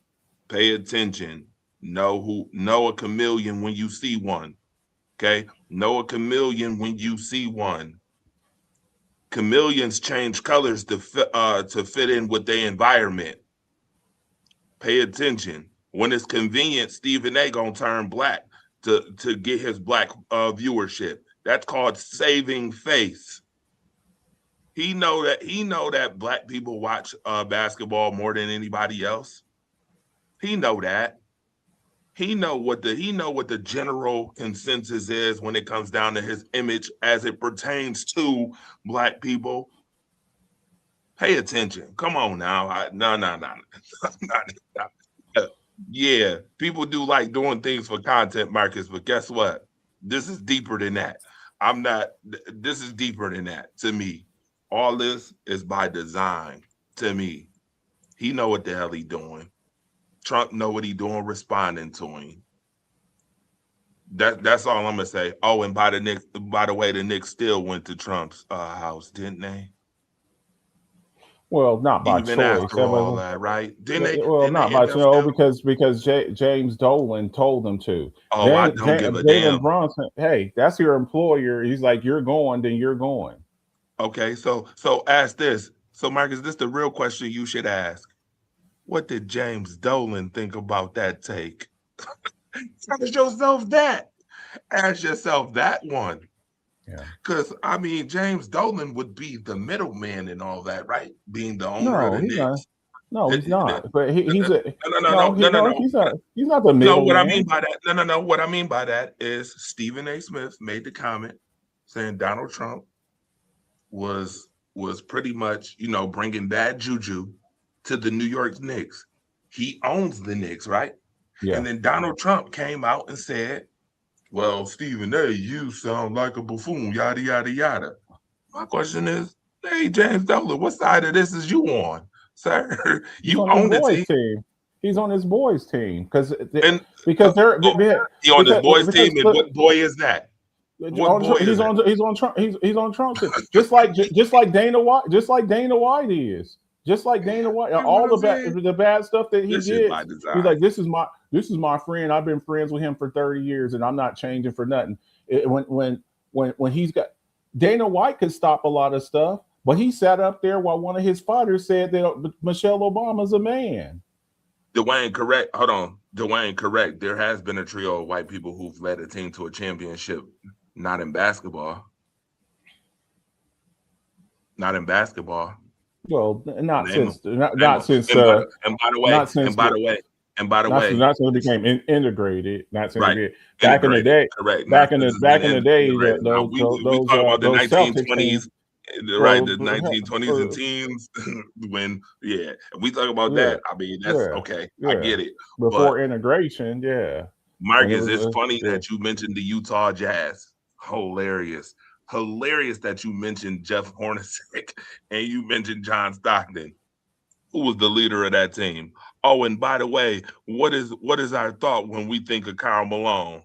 Pay attention. Know a chameleon when you see one. Okay? Know a chameleon when you see one. Chameleons change colors to fit in with their environment. Pay attention. When it's convenient, Stephen A. gonna turn black to get his black viewership. That's called saving face. He know that black people watch basketball more than anybody else. He know that. He know what the general consensus is when it comes down to his image as it pertains to black people. Pay attention. Come on now. No. Yeah, people do like doing things for content, Marcus, but guess what? This is deeper than that. This is deeper than that to me. All this is by design to me. He know what the hell he doing. Trump know what he doing, responding to him. That's all I'm gonna say. Oh, and by the way, the Knicks still went to Trump's house, didn't they? Well, not by Even choice. after all that, right? Not by choice, because James Dolan told them to. Oh, I don't give a damn. Bronson, hey, that's your employer. He's like, you're going, then you're going. Okay, so ask this. So, Marcus, this is the real question you should ask. What did James Dolan think about that take? Ask yourself that. Ask yourself that one. Yeah. Because, I mean, James Dolan would be the middleman and all that, right? Being the owner of the Knicks. No, he's not. But he's no. He's not the middleman. No, what I mean by that, no. What I mean by that is Stephen A. Smith made the comment saying Donald Trump was pretty much, bringing bad juju to the New York Knicks. He owns the Knicks, right? Yeah. And then Donald Trump came out and said, well, Stephen A., you sound like a buffoon, yada, yada, yada. My question is, hey, James Dolan, what side of this is you on, sir? You own the team. He's on his boys' team because he on his boys' team, and what boy is that? He's on Trump. He's on Trump's team. just like Dana White. Just like Dana White is. Just like Dana White, all the bad stuff that he did. He's like, this is my friend. I've been friends with him for 30 years, and I'm not changing for nothing. When he's got Dana White could stop a lot of stuff, but he sat up there while one of his fighters said that Michelle Obama's a man. Dwayne, correct. Hold on, Dwayne, correct. There has been a trio of white people who've led a team to a championship, not in basketball. Not in basketball. Well, not since. And by the way, not since it became integrated. Not since right. Back in the day, correct. Back in the day, we talk about the 1920s, right? The 1920s and teens. When we talk about that. I mean, that's okay. I get it. Before integration, Marcus, it's funny that you mentioned the Utah Jazz. Hilarious that you mentioned Jeff Hornacek and you mentioned John Stockton, who was the leader of that team. Oh, and by the way, what is our thought when we think of Karl Malone?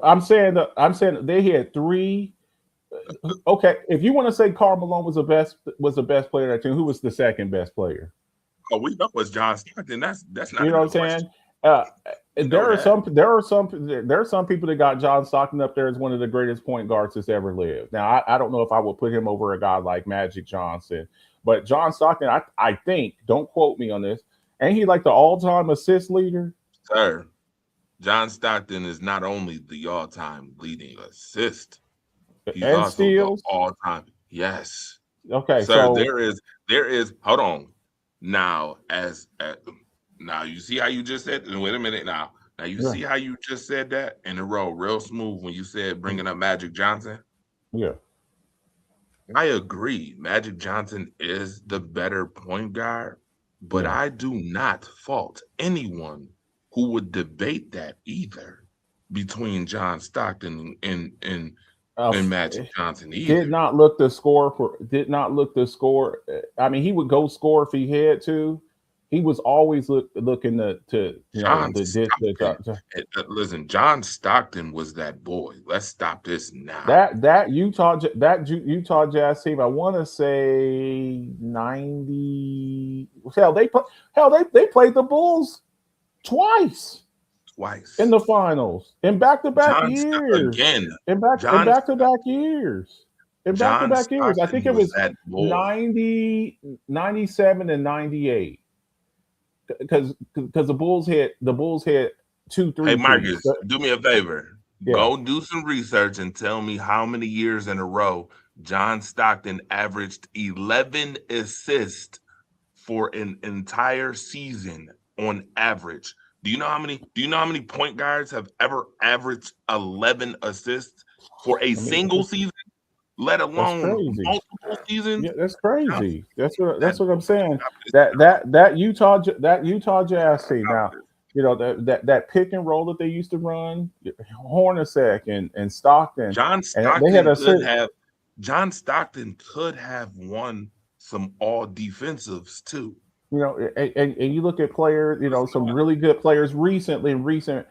I'm saying they had three. Okay, if you want to say Karl Malone was the best player of that team, who was the second best player? Oh, we know it's John Stockton. That's not You know even what I'm a saying? question. There are some people that got John Stockton up there as one of the greatest point guards that's ever lived. Now, I don't know if I would put him over a guy like Magic Johnson, but John Stockton, I think, don't quote me on this, ain't he like the all-time assist leader? Sir, John Stockton is not only the all-time leading assist, he's And also steals? the all-time. Yes. Okay, Sir, so there is. Hold on. Now, now you see how you just said. Wait a minute. Now you see how you just said that in a row, real smooth when you said bringing up Magic Johnson. Yeah, I agree. Magic Johnson is the better point guard, but I do not fault anyone who would debate that either between John Stockton and Magic Johnson either. Did not look the score. I mean, he would go score if he had to. He was always looking to listen. John Stockton was that boy. Let's stop this now. That Utah Jazz team. I want to say 90. Hell, they played the Bulls twice in the finals in back-to-back years. In back-to-back years. I think it was 90, 97, and 98. Because the Bulls had 2-3. Hey, Marcus, do me a favor. Yeah. Go do some research and tell me how many years in a row John Stockton averaged 11 assists for an entire season on average. Do you know how many point guards have ever averaged 11 assists for a single season? Let alone multiple seasons. Yeah, that's crazy. That's what I'm saying. That Utah Jazz team. Now, you know that pick and roll that they used to run, Hornacek and Stockton. John Stockton could have won some all defensives too. You know, and you look at players. You know, some really good players recent.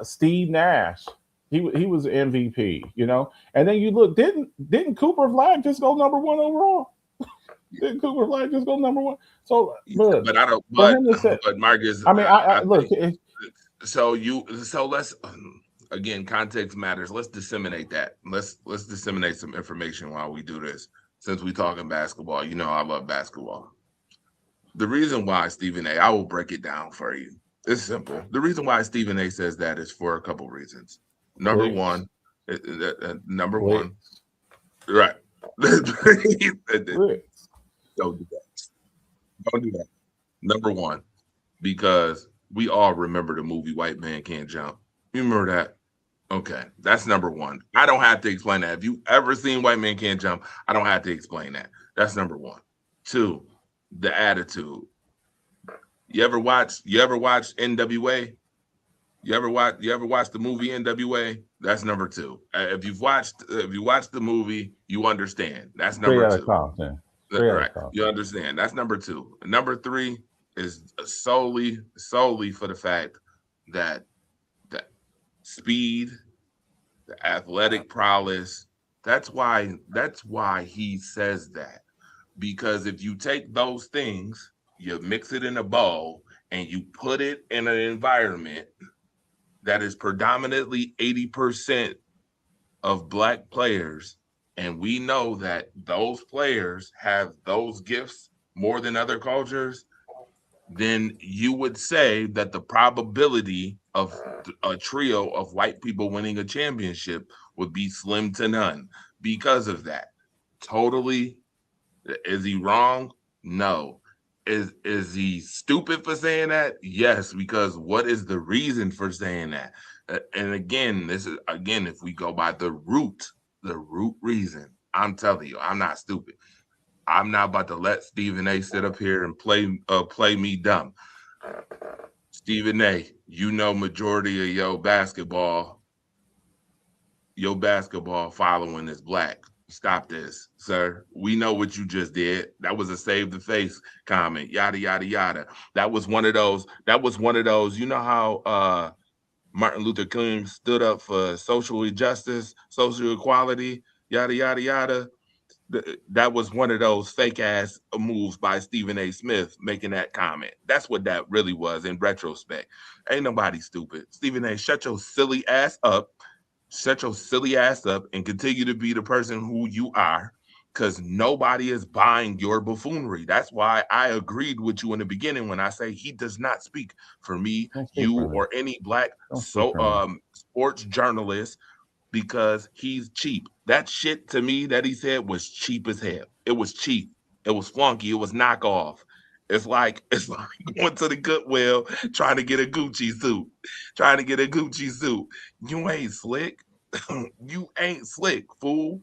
Steve Nash. He was MVP, you know, and then you look. Didn't Cooper Flag just go number 1 overall? Didn't Cooper Flag just go number 1? So, look, but I don't. But Marcus, I mean, I look. So let's again, context matters. Let's disseminate that. Let's disseminate some information while we do this. Since we talking basketball, you know I love basketball. The reason why Stephen A. I will break it down for you. It's simple. The reason why Stephen A. says that is for a couple reasons. Number one, right? Don't do that. Don't do that. Number one, because we all remember the movie White Man Can't Jump. You remember that? Okay, that's number one. I don't have to explain that. If you ever seen White Man Can't Jump, I don't have to explain that. That's number one. Two, the attitude. You ever watch NWA? You ever watch the movie NWA? That's number two. If you watched the movie, you understand. That's number two. Right. You understand. That's number two. Number three is solely for the fact that the speed, the athletic prowess. That's why he says that. Because if you take those things, you mix it in a bowl, and you put it in an environment that is predominantly 80% of Black players, and we know that those players have those gifts more than other cultures, then you would say that the probability of a trio of white people winning a championship would be slim to none because of that. Totally. Is he wrong? No. Is he stupid for saying that? Yes, because what is the reason for saying that? And again, if we go by the root reason, I'm telling you, I'm not stupid. I'm not about to let Stephen A. sit up here and play me dumb. Stephen A., you know majority of your basketball following is Black. Stop this, sir. We know what you just did. That was a save the face comment, yada, yada, yada. That was one of those. You know how Martin Luther King stood up for social justice, social equality, yada, yada, yada. that was one of those fake ass moves by Stephen A. Smith making that comment. That's what that really was in retrospect. Ain't nobody stupid. Stephen A., shut your silly ass up. Shut your silly ass up and continue to be the person who you are, because nobody is buying your buffoonery. That's why I agreed with you in the beginning when I say he does not speak for me, you, or any black sports journalist, because he's cheap. That shit to me that he said was cheap as hell. It was cheap. It was flunky. It was knockoff. It's like going to the Goodwill trying to get a Gucci suit. You ain't slick. You ain't slick, fool.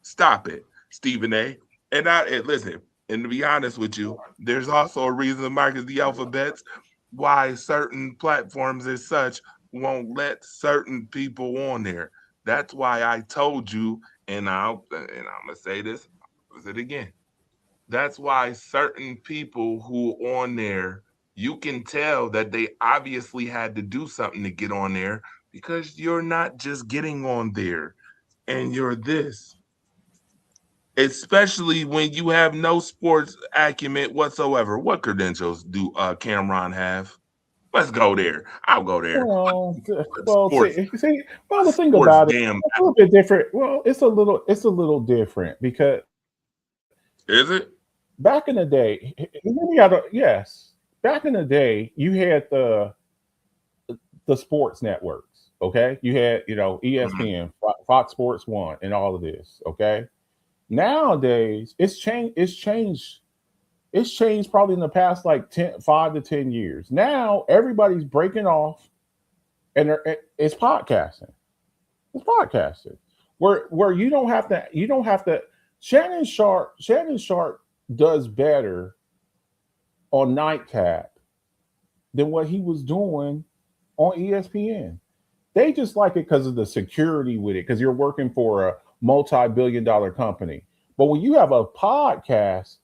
Stop it, Stephen A. And listen, and to be honest with you, there's also a reason, Marcus the Alphabets, why certain platforms as such won't let certain people on there. That's why I told you, and I'm gonna say this, again. That's why certain people who on there, you can tell that they obviously had to do something to get on there, because you're not just getting on there and you're this. Especially when you have no sports acumen whatsoever. What credentials do Cameron have? Let's go there. I'll go there. The thing about it, it's a little bit different. Well, it's a little different because is it? Back in the day, back in the day, you had the sports networks. Okay, you had ESPN, Fox Sports 1, and all of this. Okay, nowadays it's changed. It's changed probably in the past like 5 to 10 years. Now everybody's breaking off, and it's podcasting. It's podcasting where you don't have to. Shannon Sharp does better on Nightcap than what he was doing on ESPN. They just like it because of the security with it, because you're working for a multi-billion-dollar company. But when you have a podcast,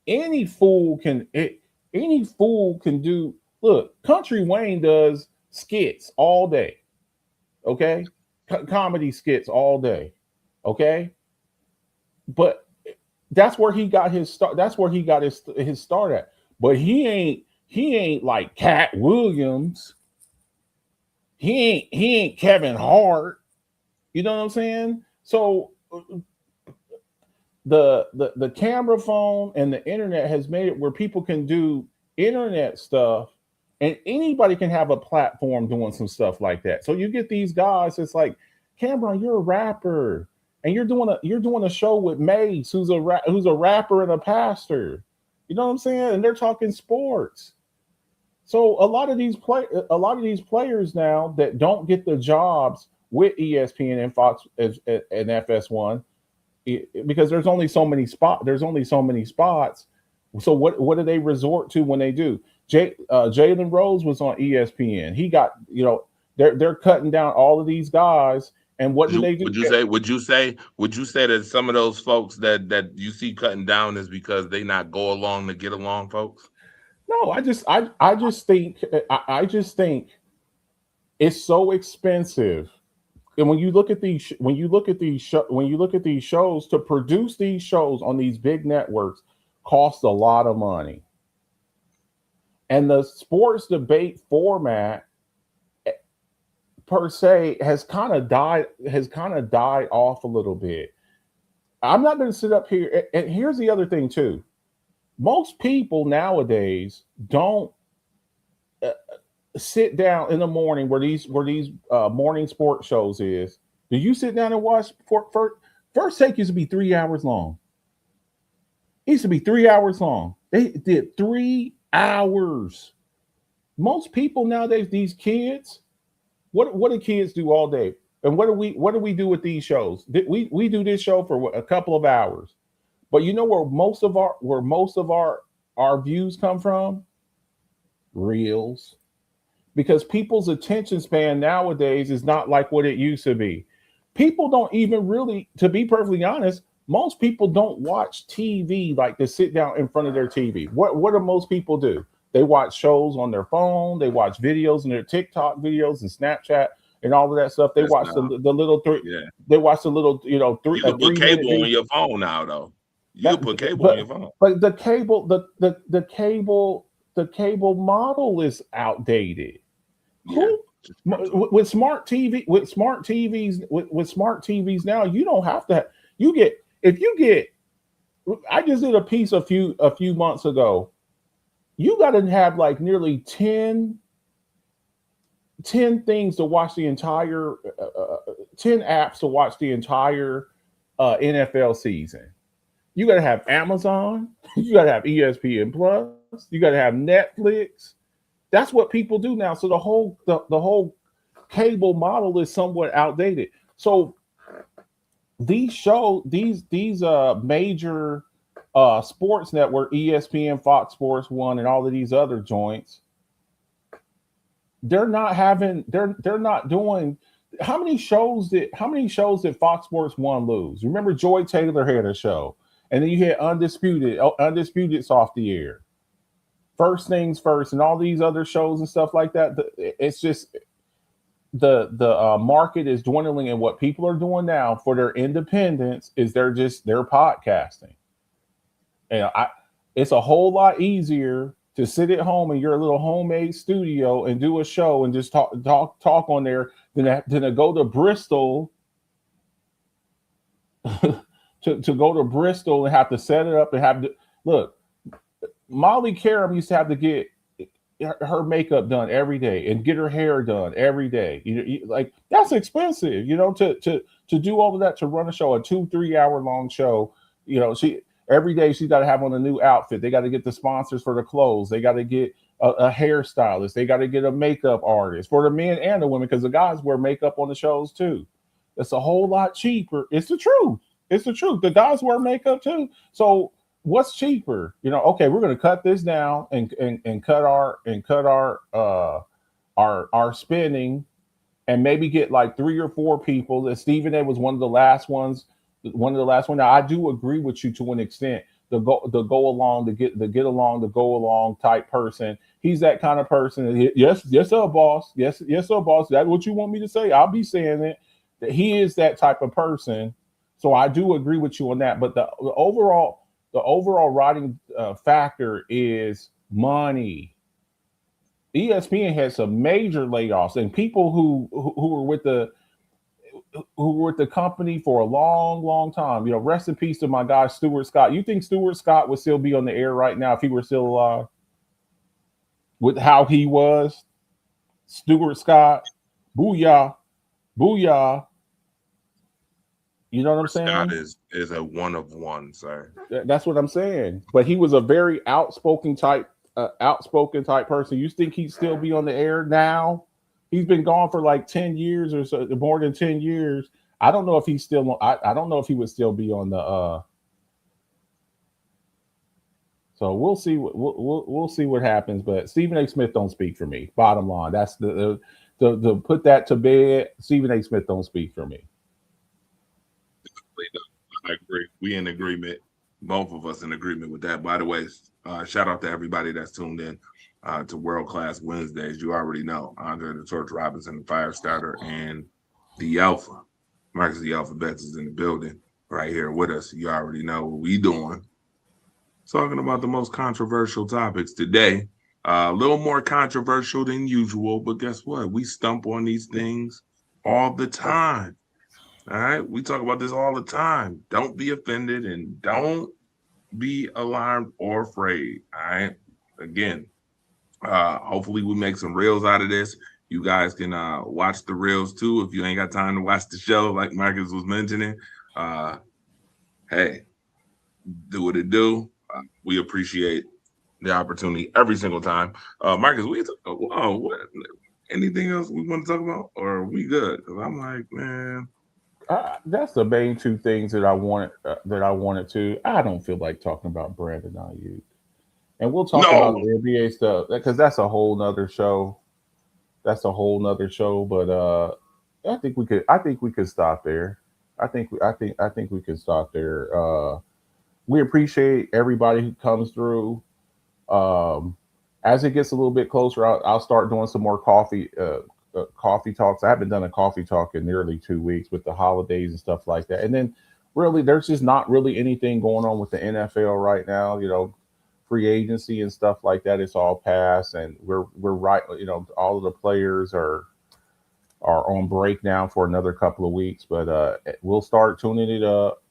any fool can do. Look, Country Wayne does skits all day. Okay, comedy skits all day. Okay, but that's where he got his start. That's where he got his start at. But he ain't like Cat Williams. He ain't Kevin Hart. You know what I'm saying? So the camera phone and the internet has made it where people can do internet stuff, and anybody can have a platform doing some stuff like that. So you get these guys. It's like, Cameron, you're a rapper, and you're doing a show with Mace, who's a rapper and a pastor. You know what I'm saying? And they're talking sports. So a lot of these players now that don't get the jobs with ESPN and Fox and FS1, because there's only so many spots. So what do they resort to when they do? Jalen Rose was on ESPN. He got, they're cutting down all of these guys. And what do they do? Would you say that some of those folks that you see cutting down is because they not go along to get along, folks? No, I just think it's so expensive. And when you look at these shows, to produce these shows on these big networks costs a lot of money. And the sports debate format per se has kind of died off a little bit. I'm not going to sit up here. And here's the other thing too. Most people nowadays don't sit down in the morning where these morning sports shows is. Do you sit down and watch? First Take used to be 3 hours long. It used to be 3 hours long. They did 3 hours. Most people nowadays, these kids, what do kids do all day? And what do we do with these shows? We do this show for a couple of hours. But you know where most of our views come from? Reels. Because people's attention span nowadays is not like what it used to be. People don't even really, to be perfectly honest, most people don't watch TV like to sit down in front of their TV. What do most people do? They watch shows on their phone. They watch videos in their TikTok videos and Snapchat and all of that stuff. They watch the little three. Yeah. They watch the little, You can put cable on your phone now, though. You put cable on your phone. But the cable model is outdated. Yeah. With smart TVs now, you don't have to. I just did a piece a few months ago. You got to have like nearly 10 things to watch the entire 10 apps to watch the entire NFL season. You got to have Amazon, you got to have ESPN Plus, you got to have Netflix. That's what people do now. So the whole cable model is somewhat outdated. So these major sports network, ESPN, Fox Sports 1, and all of these other joints, they're not doing. How many shows did Fox Sports 1 lose? Remember, Joy Taylor had a show, and then you had Undisputed's off the air. First Things First, and all these other shows and stuff like that. It's just the market is dwindling, and what people are doing now for their independence is they're podcasting. And it's a whole lot easier to sit at home in your little homemade studio and do a show and just talk on there than to go to Bristol to go to Bristol and have to set it up and have to look. Molly Karam used to have to get her makeup done every day and get her hair done every day. Like that's expensive, to do all of that, to run a show, a 2-3 hour long show. Every day she's got to have on a new outfit. They got to get the sponsors for the clothes. They got to get a hairstylist. They got to get a makeup artist for the men and the women, because the guys wear makeup on the shows too. It's a whole lot cheaper. It's the truth. The guys wear makeup too. So what's cheaper? Okay, we're going to cut this down and cut our spending, and maybe get like 3 or 4 people. That Stephen A was one of the last ones. Now, I do agree with you to an extent. The go along type person. He's that kind of person. Yes, sir, boss. Yes, sir, boss. That's what you want me to say. I'll be saying it. That he is that type of person. So I do agree with you on that. But the overall writing factor is money. ESPN had some major layoffs, and people who were with the company for a long, long time. Rest in peace to my guy Stuart Scott. You think Stuart Scott would still be on the air right now if he were still alive? With how he was, Stuart Scott, booyah. You know what I'm saying? Scott is a one of one, sir. That's what I'm saying. But he was a very outspoken type person. You think he'd still be on the air now? He's been gone for like 10 years or so, more than 10 years. I don't know if he's still. I don't know if he would still be on the. So we'll see. We'll see what happens. But Stephen A. Smith don't speak for me. Bottom line, that's the put that to bed. Stephen A. Smith don't speak for me. I agree. We in agreement. Both of us in agreement with that. By the way, shout out to everybody that's tuned in to World Class Wednesdays. You already know Andre the Torch Robinson, the Firestarter, and the Alpha. Marcus the Alphabets is in the building right here with us. You already know what we doing. Talking about the most controversial topics today. A little more controversial than usual, but guess what? We stump on these things all the time. All right, we talk about this all the time. Don't be offended and don't be alarmed or afraid. All right. Again, hopefully we make some reels out of this. You guys can watch the reels too if you ain't got time to watch the show, like Marcus was mentioning. Hey, do what it do. We appreciate the opportunity every single time. Marcus, what? Anything else we want to talk about, or are we good? Because I'm like, man. That's the main 2 things that I wanted to. I don't feel like talking about Brandon Ayuk, and we'll talk about the NBA stuff because that's a whole nother show. But I think we could stop there. I think we could stop there. We appreciate everybody who comes through. As it gets a little bit closer, I'll start doing some more coffee talks. I haven't done a coffee talk in nearly 2 weeks with the holidays and stuff like that. And then really, there's just not really anything going on with the NFL right now. Free agency and stuff like that. It's all passed, and we're right. All of the players are on break now for another couple of weeks, but we'll start tuning it up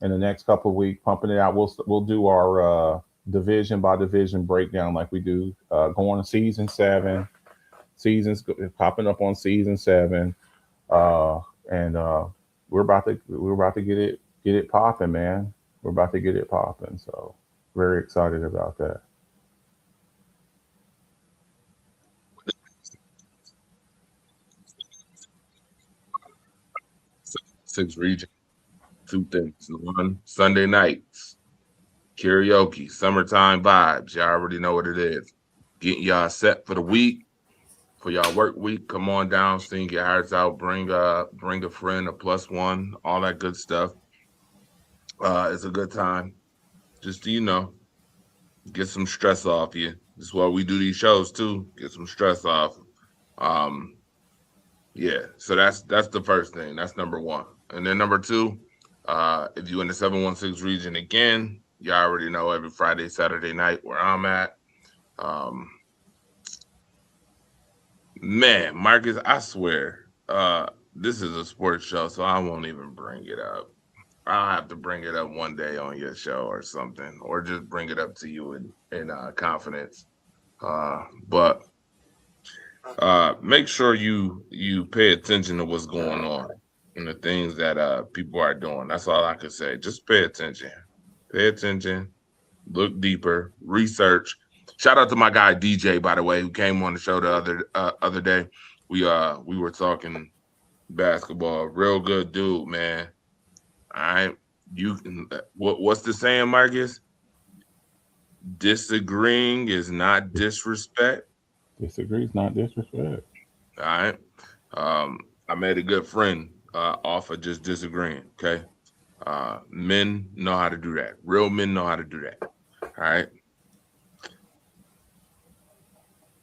in the next couple of weeks, pumping it out. We'll do our division by division breakdown like we do going to season 7. Seasons popping up on season 7, and we're about to get it popping, man. We're about to get it popping, so very excited about that. Six region, 2 things. 1, Sunday nights, karaoke, summertime vibes. Y'all already know what it is. Getting y'all set for the week, for y'all work week. Come on down, sing your hearts out. Bring a friend, a +1, all that good stuff. It's a good time. Just to, get some stress off you. That's why we do these shows too. Get some stress off. Yeah. So that's the first thing. That's number 1. And then number 2, if you're in the 716 region again, you already know every Friday, Saturday night where I'm at. Man, Marcus, I swear, this is a sports show, so I won't even bring it up. I'll have to bring it up one day on your show or something, or just bring it up to you in confidence. But make sure you pay attention to what's going on and the things that people are doing. That's all I could say. Just pay attention. Pay attention. Look deeper. Research. Shout out to my guy DJ, by the way, who came on the show the other day. We were talking basketball. Real good dude, man. All right. What's the saying, Marcus? Disagreeing is not disrespect. Disagree is not disrespect. All right. I made a good friend off of just disagreeing. Okay. Men know how to do that. Real men know how to do that. All right.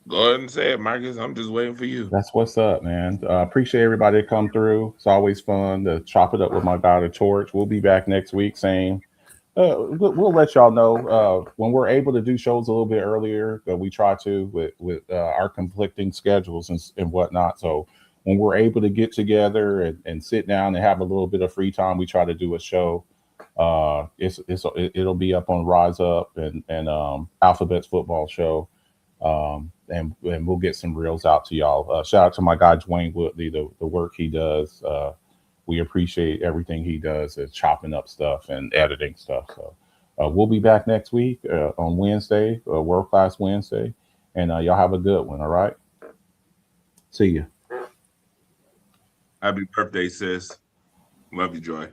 Go ahead and say it, Marcus. I'm just waiting for you. That's what's up, man. Appreciate everybody that come through. It's always fun to chop it up with my guy, The Torch. We'll be back next week. Same. We'll let y'all know when we're able to do shows a little bit earlier. We try to with our conflicting schedules and whatnot. So when we're able to get together and sit down and have a little bit of free time, we try to do a show. It'll be up on Rise Up and Alphabet's football show. And we'll get some reels out to y'all. Shout out to my guy Dwayne Woodley, the work he does. We appreciate everything he does, chopping up stuff and editing stuff. So we'll be back next week on Wednesday, World Class Wednesday, and y'all have a good one. All right. See you. Happy birthday, sis. Love you, Joy.